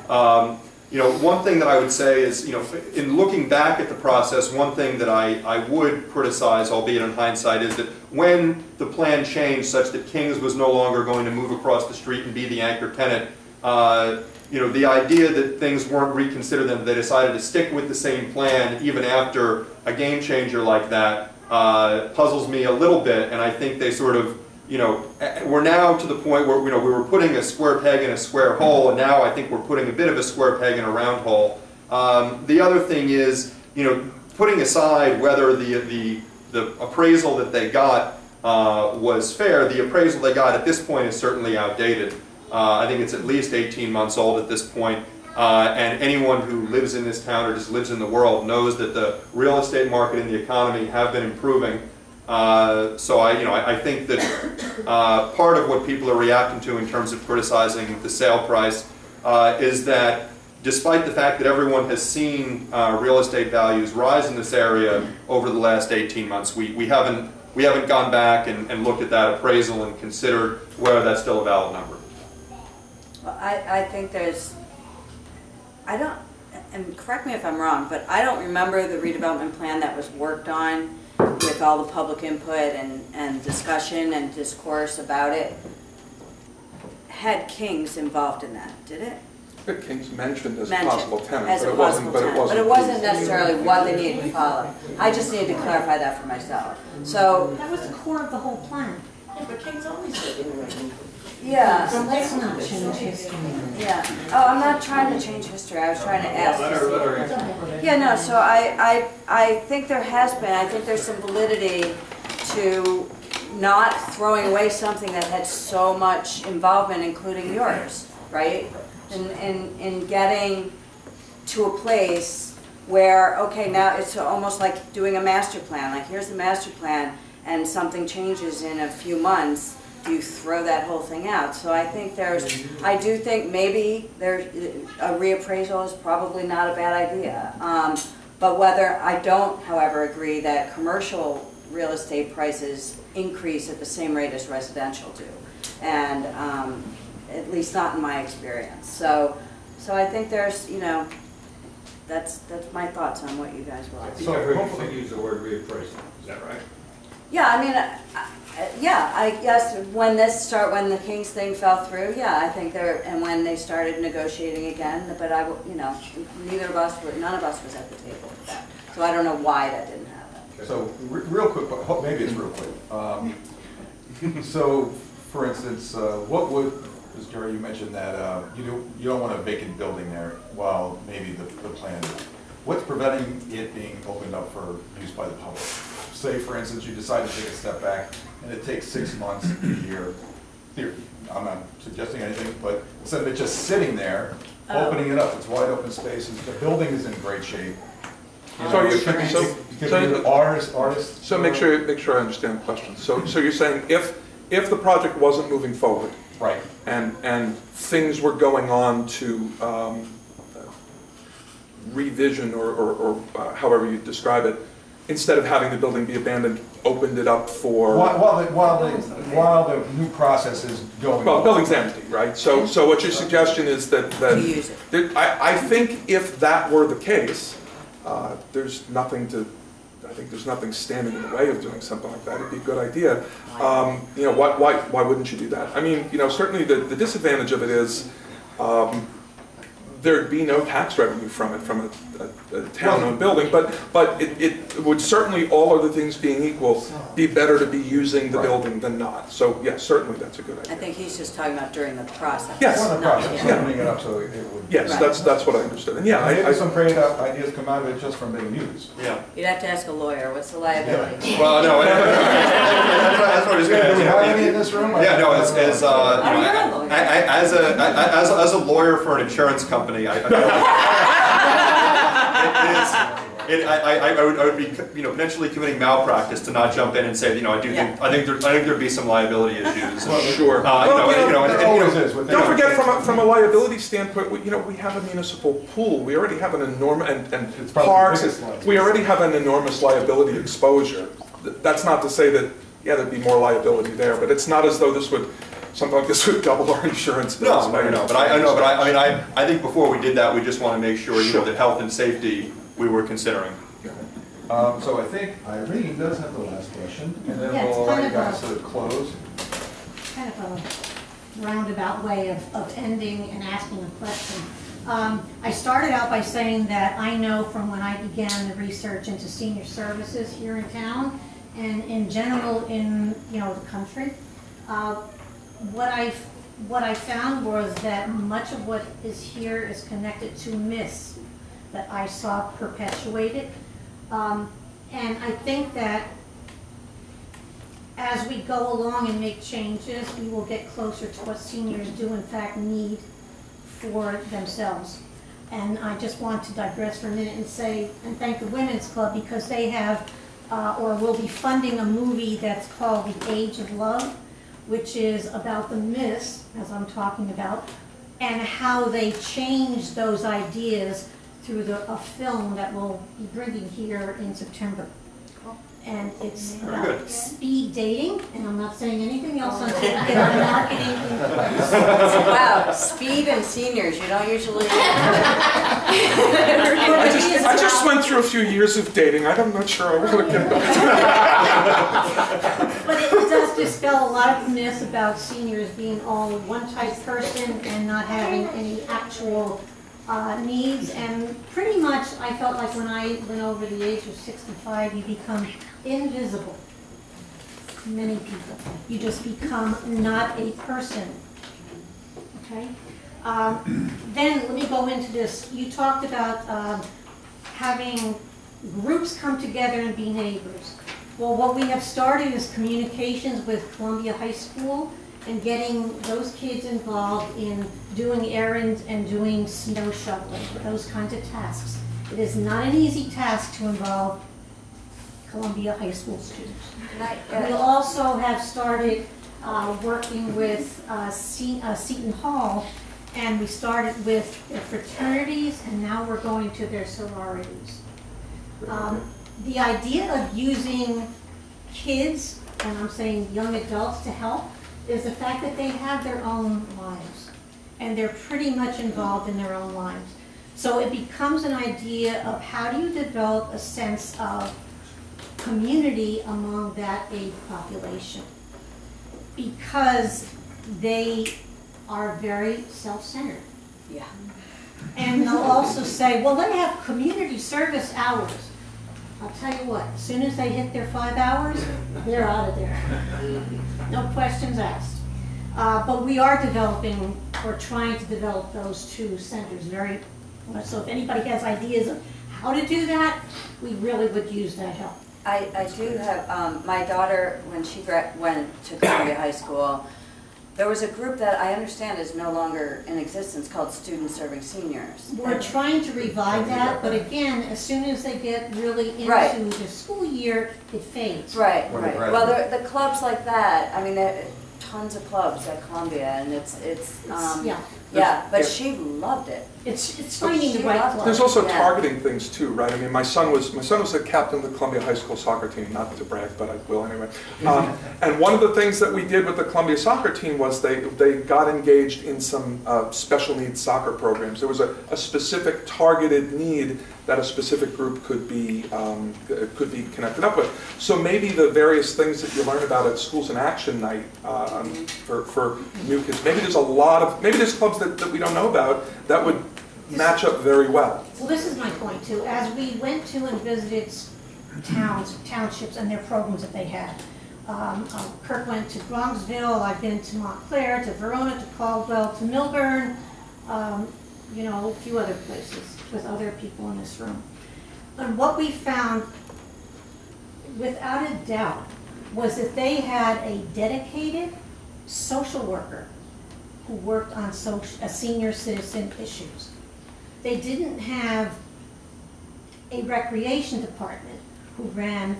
yeah. One thing that I would say is, in looking back at the process, one thing that I would criticize, albeit in hindsight, is that when the plan changed such that King's was no longer going to move across the street and be the anchor tenant, the idea that things weren't reconsidered and they decided to stick with the same plan even after a game changer like that puzzles me a little bit, and I think they sort of, we're now to the point where we were putting a square peg in a square hole, and now I think we're putting a bit of a square peg in a round hole. The other thing is, putting aside whether the appraisal that they got was fair, the appraisal they got at this point is certainly outdated. I think it's at least 18 months old at this point. And anyone who lives in this town or just lives in the world knows that the real estate market and the economy have been improving. So I think that part of what people are reacting to in terms of criticizing the sale price is that despite the fact that everyone has seen real estate values rise in this area over the last 18 months, we haven't gone back and looked at that appraisal and considered whether that's still a valid number. Well, I think and correct me if I'm wrong, but I don't remember the redevelopment plan that was worked on with all the public input and discussion and discourse about it had King's involved in that, did it? King's mentioned as a possible tenant, as a possible tenant, but it wasn't necessarily what they needed to follow. I just needed to clarify that for myself. So That was the core of the whole plan. Yeah, but King's always said anyway. yeah. So let's not change history. Yeah. Oh, I'm not trying to change history. I was trying to ask. Yeah, no, so I think there has been, I think there's some validity to not throwing away something that had so much involvement, including yours, right? In getting to a place where, okay, now it's almost like doing a master plan. Like, here's the master plan, and something changes in a few months, you throw that whole thing out. So I think I do think maybe a reappraisal is probably not a bad idea. But I don't, however, agree that commercial real estate prices increase at the same rate as residential do. And at least not in my experience. So I think there's, that's my thoughts on what you guys will. I think I heard you use the word reappraisal, is that right? Yeah, I mean, yeah, I guess when the Kings thing fell through, yeah, I think and when they started negotiating again, but you know, none of us was at the table with that. So I don't know why that didn't happen. So, real quick, maybe it's real quick. So, for instance, what would, as Jerry, you mentioned that you don't want a vacant building there while maybe the plan is. What's preventing it being opened up for use by the public? Say, for instance, you decide to take a step back and it takes 6 months, a year. I'm not suggesting anything, but instead of it just sitting there, opening it up, it's wide open spaces, the building is in great shape. So make sure I understand the question. So you're saying if the project wasn't moving forward, right, and things were going on to revision or however you describe it, instead of having the building be abandoned, opened it up for... While the new process is going on. Well, the building's empty, right? So what your suggestion is that I think if that were the case, there's nothing standing in the way of doing something like that. It'd be a good idea. You know, why wouldn't you do that? I mean, you know, certainly the disadvantage of it is there'd be no tax revenue from it, from a town-owned building, but it would certainly, all other things being equal, be better to be using the building than not. So, yes, certainly that's a good idea. I think he's just talking about during the process. Yes. During the process, opening it up so it would... Yes, that's what I understood. And yeah, maybe some creative ideas come out of it just from being used. Yeah. You'd have to ask a lawyer, what's the liability? Yeah. Well, no, that's what I was going to ask. Do we have any in this room? Yeah, no, as a lawyer for an insurance company, I would be, you know, potentially committing malpractice to not jump in and say, you know, I think there'd be some liability issues. Well, sure. Don't forget, from a liability standpoint, you know, we have a municipal pool. We already have an enormous and parks. We already have an enormous liability exposure. That's not to say that there'd be more liability there, but it's not as though something like this would double our insurance bills. But I think before we did that, we just want to make sure, you know, that health and safety we were considering. So I think Irene does have the last question, and then we'll allow you guys to close. Kind of a roundabout way of ending and asking a question. I started out by saying that I know from when I began the research into senior services here in town and in general in the country. What I found was that much of what is here is connected to myths that I saw perpetuated. And I think that as we go along and make changes, we will get closer to what seniors do in fact need for themselves. And I just want to digress for a minute and say, and thank the Women's Club, because they have, or will be funding a movie that's called The Age of Love, which is about the myths, as I'm talking about, and how they change those ideas through a film that we'll be bringing here in September. And it's about speed dating, and I'm not saying anything else until we get our marketing. Wow, speed and seniors, you don't usually... I just went through a few years of dating. I'm not sure I want to get back. But it does dispel a lot of myths about seniors being all one type person and not having any actual needs. And pretty much I felt like when I went over the age of 65, you become invisible. Many people. You just become not a person. Okay? Then let me go into this. You talked about having groups come together and be neighbors. Well, what we have started is communications with Columbia High School and getting those kids involved in doing errands and doing snow shoveling, those kinds of tasks. It is not an easy task to involve Columbia High School students. We also have started working with Seton Hall, and we started with their fraternities, and now we're going to their sororities. The idea of using kids, and I'm saying young adults, to help is the fact that they have their own lives, and they're pretty much involved in their own lives. So it becomes an idea of how do you develop a sense of community among that age population, because they are very self-centered. Yeah. And they'll also say, well, they have community service hours. I'll tell you what, as soon as they hit their 5 hours, they're out of there. No questions asked. But we are developing, or trying to develop those two centers very much. So if anybody has ideas of how to do that, we really would use that help. I do have, my daughter, when she went to Columbia High School, there was a group that I understand is no longer in existence called Students Serving Seniors. We're trying to revive that, but again, as soon as they get really into Right. the school year, it fades. Right, When they right. Well, the clubs like that, I mean, there are tons of clubs at Columbia, and it's Yeah, yeah, but she loved it. it's finding the She right loved club. There's also Yeah. targeting things too, right? I mean, my son was the captain of the Columbia High School soccer team, not to brag, but I will anyway. And one of the things that we did with the Columbia soccer team was they got engaged in some special needs soccer programs. There was a specific targeted need that a specific group could be connected up with. So maybe the various things that you learn about at Schools in Action Night for new kids, maybe there's clubs that we don't know about that would match up very well. Well, this is my point too. As we went to and visited townships and their programs that they had. Kirk went to Bronxville, I've been to Montclair, to Verona, to Caldwell, to Milburn, you know, a few other places with other people in this room. And what we found, without a doubt, was that they had a dedicated social worker who worked on senior citizen issues. They didn't have a recreation department who ran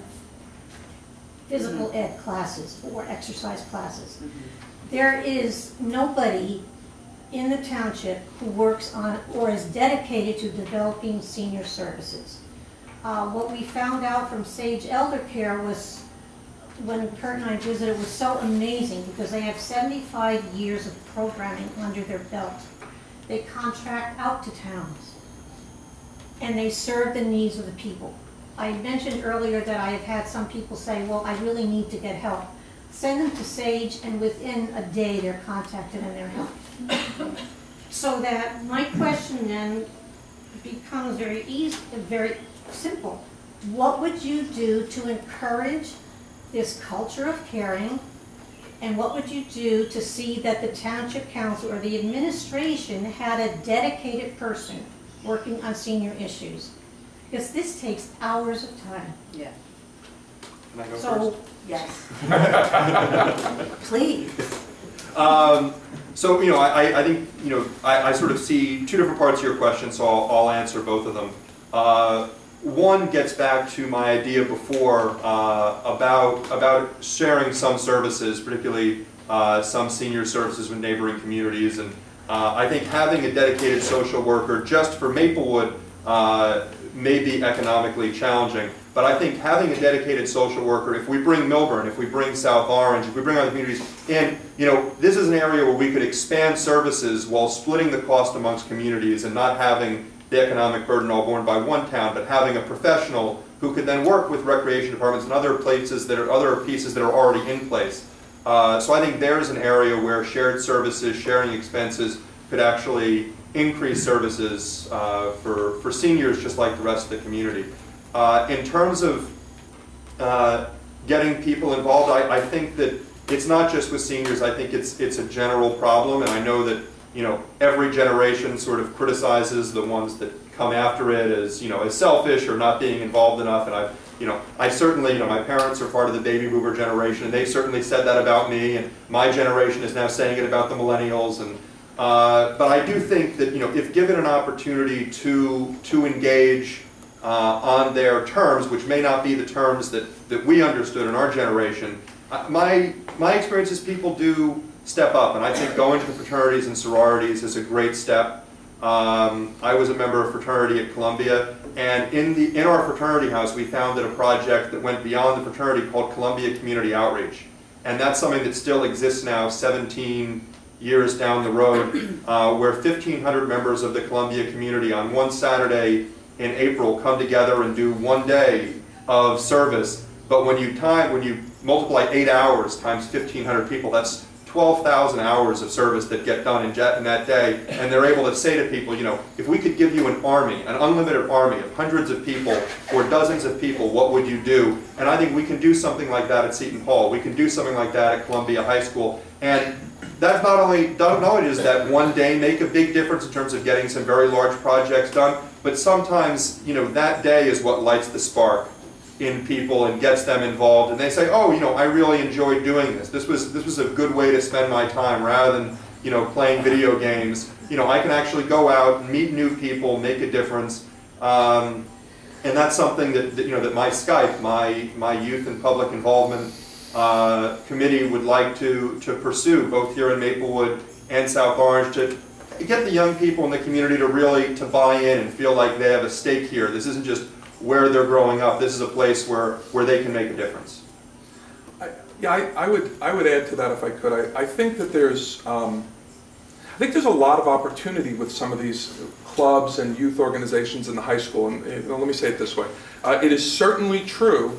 physical ed classes or exercise classes. There is nobody in the township who works on or is dedicated to developing senior services. What we found out from Sage Elder Care was, when Kurt and I visited, was so amazing because they have 75 years of programming under their belt. They contract out to towns and they serve the needs of the people. I mentioned earlier that I have had some people say, well, I really need to get help. Send them to Sage and within a day they're contacted and they're helped. So that my question then becomes very easy, very simple. What would you do to encourage this culture of caring, and what would you do to see that the township council or the administration had a dedicated person working on senior issues? Because this takes hours of time. Yeah. Can I go So, first? Yes. Please. So, you know, I think, you know, I sort of see two different parts of your question, so I'll answer both of them. One gets back to my idea before about sharing some services, particularly some senior services with neighboring communities. And I think having a dedicated social worker just for Maplewood may be economically challenging. But I think having a dedicated social worker, if we bring Milburn, if we bring South Orange, if we bring other communities in, you know, this is an area where we could expand services while splitting the cost amongst communities and not having the economic burden all borne by one town, but having a professional who could then work with recreation departments and other places that are other pieces that are already in place. So I think there's an area where shared services, sharing expenses could actually increase services for seniors just like the rest of the community. In terms of getting people involved, I think that it's not just with seniors. I think it's a general problem, and I know that, you know, every generation sort of criticizes the ones that come after it as, you know, as selfish or not being involved enough. And I certainly, you know, my parents are part of the baby boomer generation, and they certainly said that about me, and my generation is now saying it about the millennials. And but I do think that, you know, if given an opportunity to engage on their terms, which may not be the terms that we understood in our generation, my experience is people do step up, and I think going to the fraternities and sororities is a great step. I was a member of fraternity at Columbia, and in our fraternity house we founded a project that went beyond the fraternity called Columbia Community Outreach, and that's something that still exists now 17 years down the road, where 1,500 members of the Columbia community on one Saturday in April come together and do one day of service But when you multiply 8 hours times 1,500 people, that's 12,000 hours of service that get done in that day, and they're able to say to people, you know, if we could give you an army, an unlimited army of hundreds of people or dozens of people, what would you do? And I think we can do something like that at Seton Hall. We can do something like that at Columbia High School. And that's not only does that one day make a big difference in terms of getting some very large projects done, but sometimes, you know, that day is what lights the spark in people and gets them involved, and they say, oh, you know, I really enjoyed doing this. This was a good way to spend my time rather than, you know, playing video games. You know, I can actually go out, meet new people, make a difference, and that's something that you know, that my Skype, my youth and public involvement committee would like to pursue, both here in Maplewood and South Orange, to get the young people in the community to really buy in and feel like they have a stake here. This isn't just where they're growing up. This is a place where they can make a difference. I would add to that if I could. I think that there's a lot of opportunity with some of these clubs and youth organizations in the high school. And let me say it this way: it is certainly true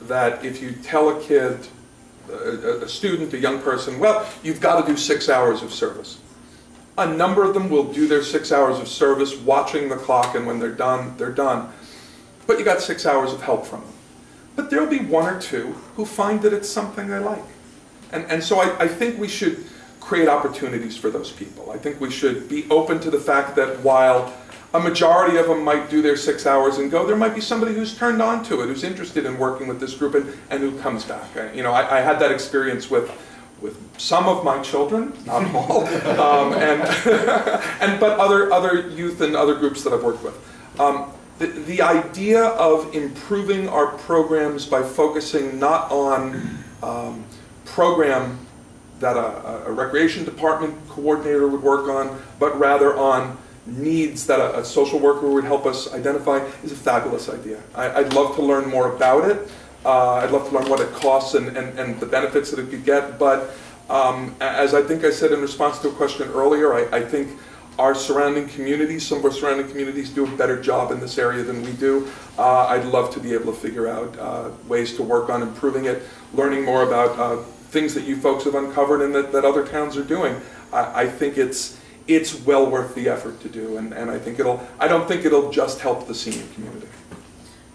that if you tell a kid, a student, a young person, well, you've got to do 6 hours of service. A number of them will do their 6 hours of service, watching the clock, and when they're done, they're done. But you got 6 hours of help from them. But there'll be one or two who find that it's something they like. And so I think we should create opportunities for those people. I think we should be open to the fact that while a majority of them might do their 6 hours and go, there might be somebody who's turned on to it, who's interested in working with this group and who comes back. You know, I had that experience with some of my children, not all, but other youth and other groups that I've worked with. The idea of improving our programs by focusing not on program that a recreation department coordinator would work on, but rather on needs that a social worker would help us identify is a fabulous idea. I'd love to learn more about it. I'd love to learn what it costs and the benefits that it could get. But as I think I said in response to a question earlier, I think our surrounding communities, some of our surrounding communities do a better job in this area than we do. I'd love to be able to figure out ways to work on improving it, learning more about things that you folks have uncovered and that other towns are doing. I think it's well worth the effort to do, and I don't think it'll just help the senior community.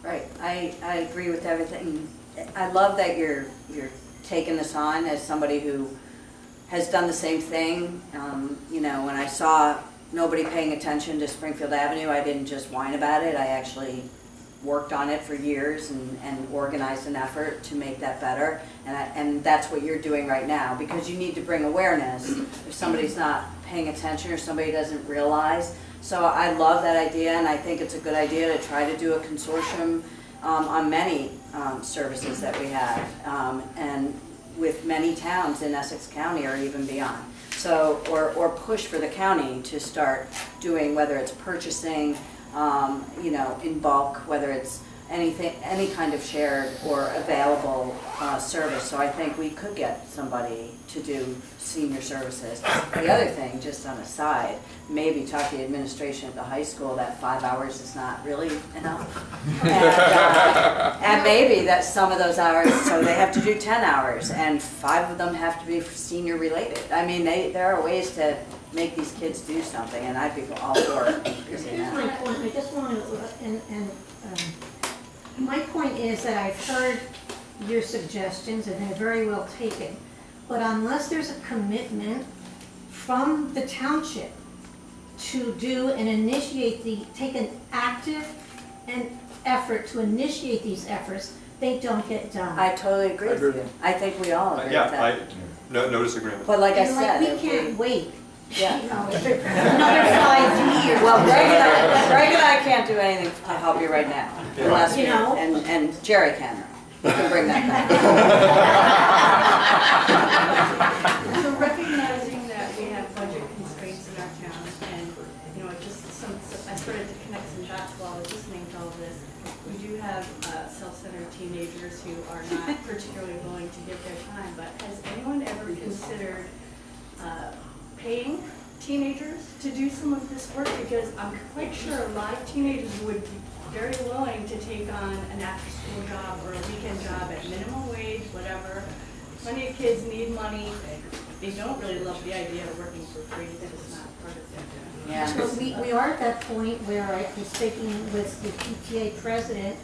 Right, I agree with everything. I love that you're taking this on as somebody who has done the same thing. You know, when I saw nobody paying attention to Springfield Avenue, I didn't just whine about it. I actually worked on it for years and organized an effort to make that better. And that's what you're doing right now, because you need to bring awareness if somebody's not paying attention or somebody doesn't realize. So I love that idea, and I think it's a good idea to try to do a consortium on many services that we have, and with many towns in Essex County or even beyond. So, or push for the county to start doing, whether it's purchasing, you know, in bulk, whether it's any kind of shared or available service. So I think we could get somebody to do senior services. The other thing, just on a side, maybe talk to the administration at the high school that 5 hours is not really enough. And maybe that some of those hours, so they have to do 10 hours and 5 of them have to be senior related. I mean, there are ways to make these kids do something, and I'd be all for it. Here's my point. I just want to, my point is that I've heard your suggestions and they're very well taken, but unless there's a commitment from the township to do and initiate take an active effort to initiate these efforts, they don't get done. I totally agree with you. I think we all agree with that. No disagreement. But like I said, we can't wait. Yeah. You know, another 5 years. Well, Greg and I can't do anything to help you right now, unless you know, and Jerry can. You can bring that back. So recognizing that we have budget constraints in our town, and you know, I started to connect some dots while I was listening to all this. We do have self-centered teenagers who are not particularly willing to give their time. But has anyone ever considered paying teenagers to do some of this work? Because I'm quite sure a lot of teenagers would be very willing to take on an after-school job or a weekend job at minimum wage, whatever. Plenty of kids need money. They don't really love the idea of working for free. That is not part of their Yeah. So we are at that point where I was speaking with the PTA president,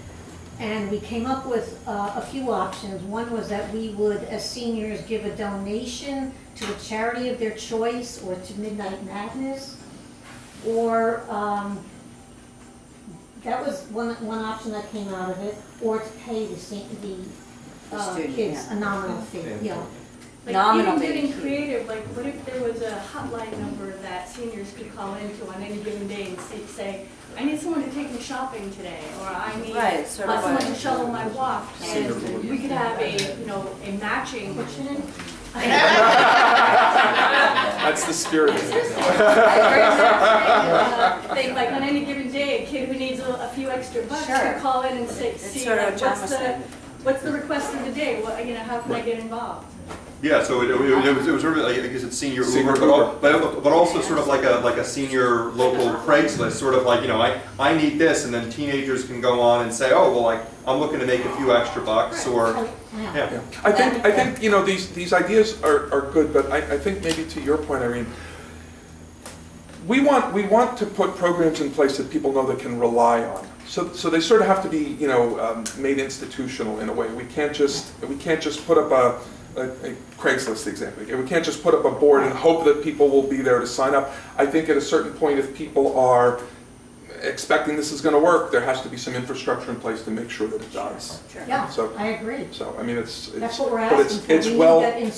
and we came up with a few options. One was that we would, as seniors, give a donation to a charity of their choice, or to Midnight Madness, or that was one option that came out of it, or to pay the Student, kids yeah. a nominal fee. Yeah. Like Nominal even getting fee. creative, like what if there was a hotline number that seniors could call into on any given day and say, I need someone to take me shopping today, or I need Right, sort of someone a- to shovel my walk, and we could have a matching. That's the spirit. Thing, like on any given day, a kid who needs a few extra bucks Sure. could call in and say, It's see, sort of like, what John was saying. what's the request of the day? What, how can I get involved? Yeah, so it was sort of, I guess it's senior Senior Uber, but also sort of like a senior local Craigslist, sort of like, I need this, and then teenagers can go on and say, oh, well, like, I'm looking to make a few extra bucks, or, yeah. I think these ideas are good, but I think maybe to your point, Irene, we want to put programs in place that people know they can rely on. So they sort of have to be made institutional in a way. We can't just put up a Craigslist example. We can't just put up a board and hope that people will be there to sign up. I think at a certain point, if people are expecting this is going to work, there has to be some infrastructure in place to make sure that it does. Yeah, So, I agree. So I mean, That's what we're but asking for. it's We well, need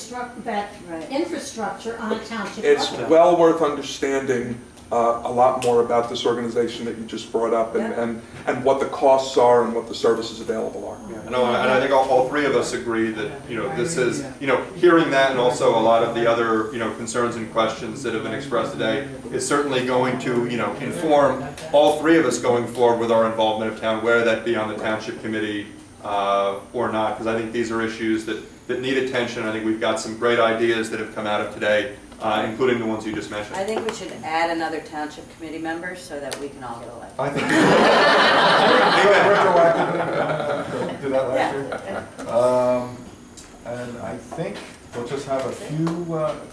that infrastructure on a township it's level. well worth understanding a lot more about this organization that you just brought up, and what the costs are and what the services available are. Yeah, and I think all three of us agree that this is hearing that, and also a lot of the other concerns and questions that have been expressed today is certainly going to inform all three of us going forward with our involvement of town, whether that be on the township committee or not, because I think these are issues that need attention. I think we've got some great ideas that have come out of today, including the ones you just mentioned. I think we should add another township committee member so that we can all get elected. I think retroactive, did that last year. And I think we'll just have a few,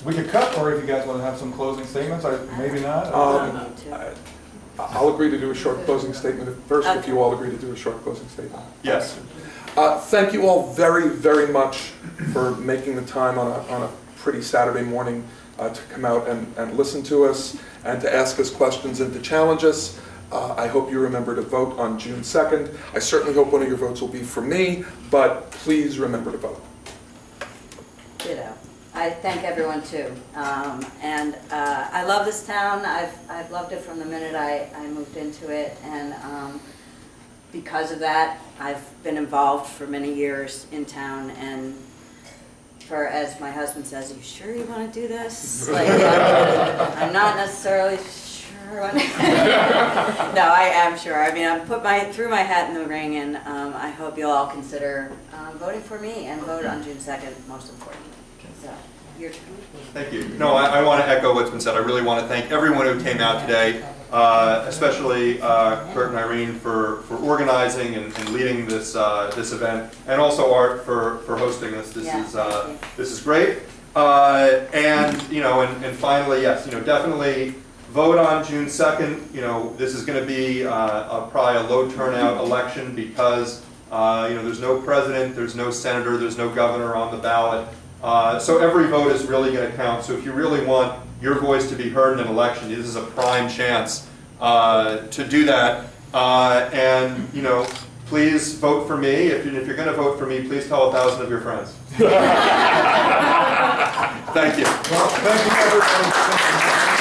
we could cut, or if you guys want to have some closing statements, maybe not. I'll agree to do a short closing statement first, if you all agree to do a short closing statement. Yes. Thank you all very, very much for making the time on a pretty Saturday morning to come out and listen to us and to ask us questions and to challenge us. I hope you remember to vote on June 2nd. I certainly hope one of your votes will be for me, but please remember to vote. Ditto. I thank everyone too. And I love this town. I've loved it from the minute I moved into it, and because of that, I've been involved for many years in town, and as my husband says, are you sure you want to do this? Like, I'm not necessarily sure. No, I am sure. I mean, I've threw my hat in the ring, and I hope you'll all consider voting for me and vote on June 2nd, most importantly. So, your turn. Thank you. No, I want to echo what's been said. I really want to thank everyone who came out today, especially Kurt and Irene for organizing and leading this event, and also Art for hosting this. This is great. And finally, yes, definitely vote on June 2nd. This is going to be probably a low turnout election because there's no president, there's no senator, there's no governor on the ballot. So every vote is really going to count. So if you really want your voice to be heard in an election, this is a prime chance to do that. And please vote for me. If you're going to vote for me, please tell 1,000 of your friends. Thank you. Well, thank you, everybody.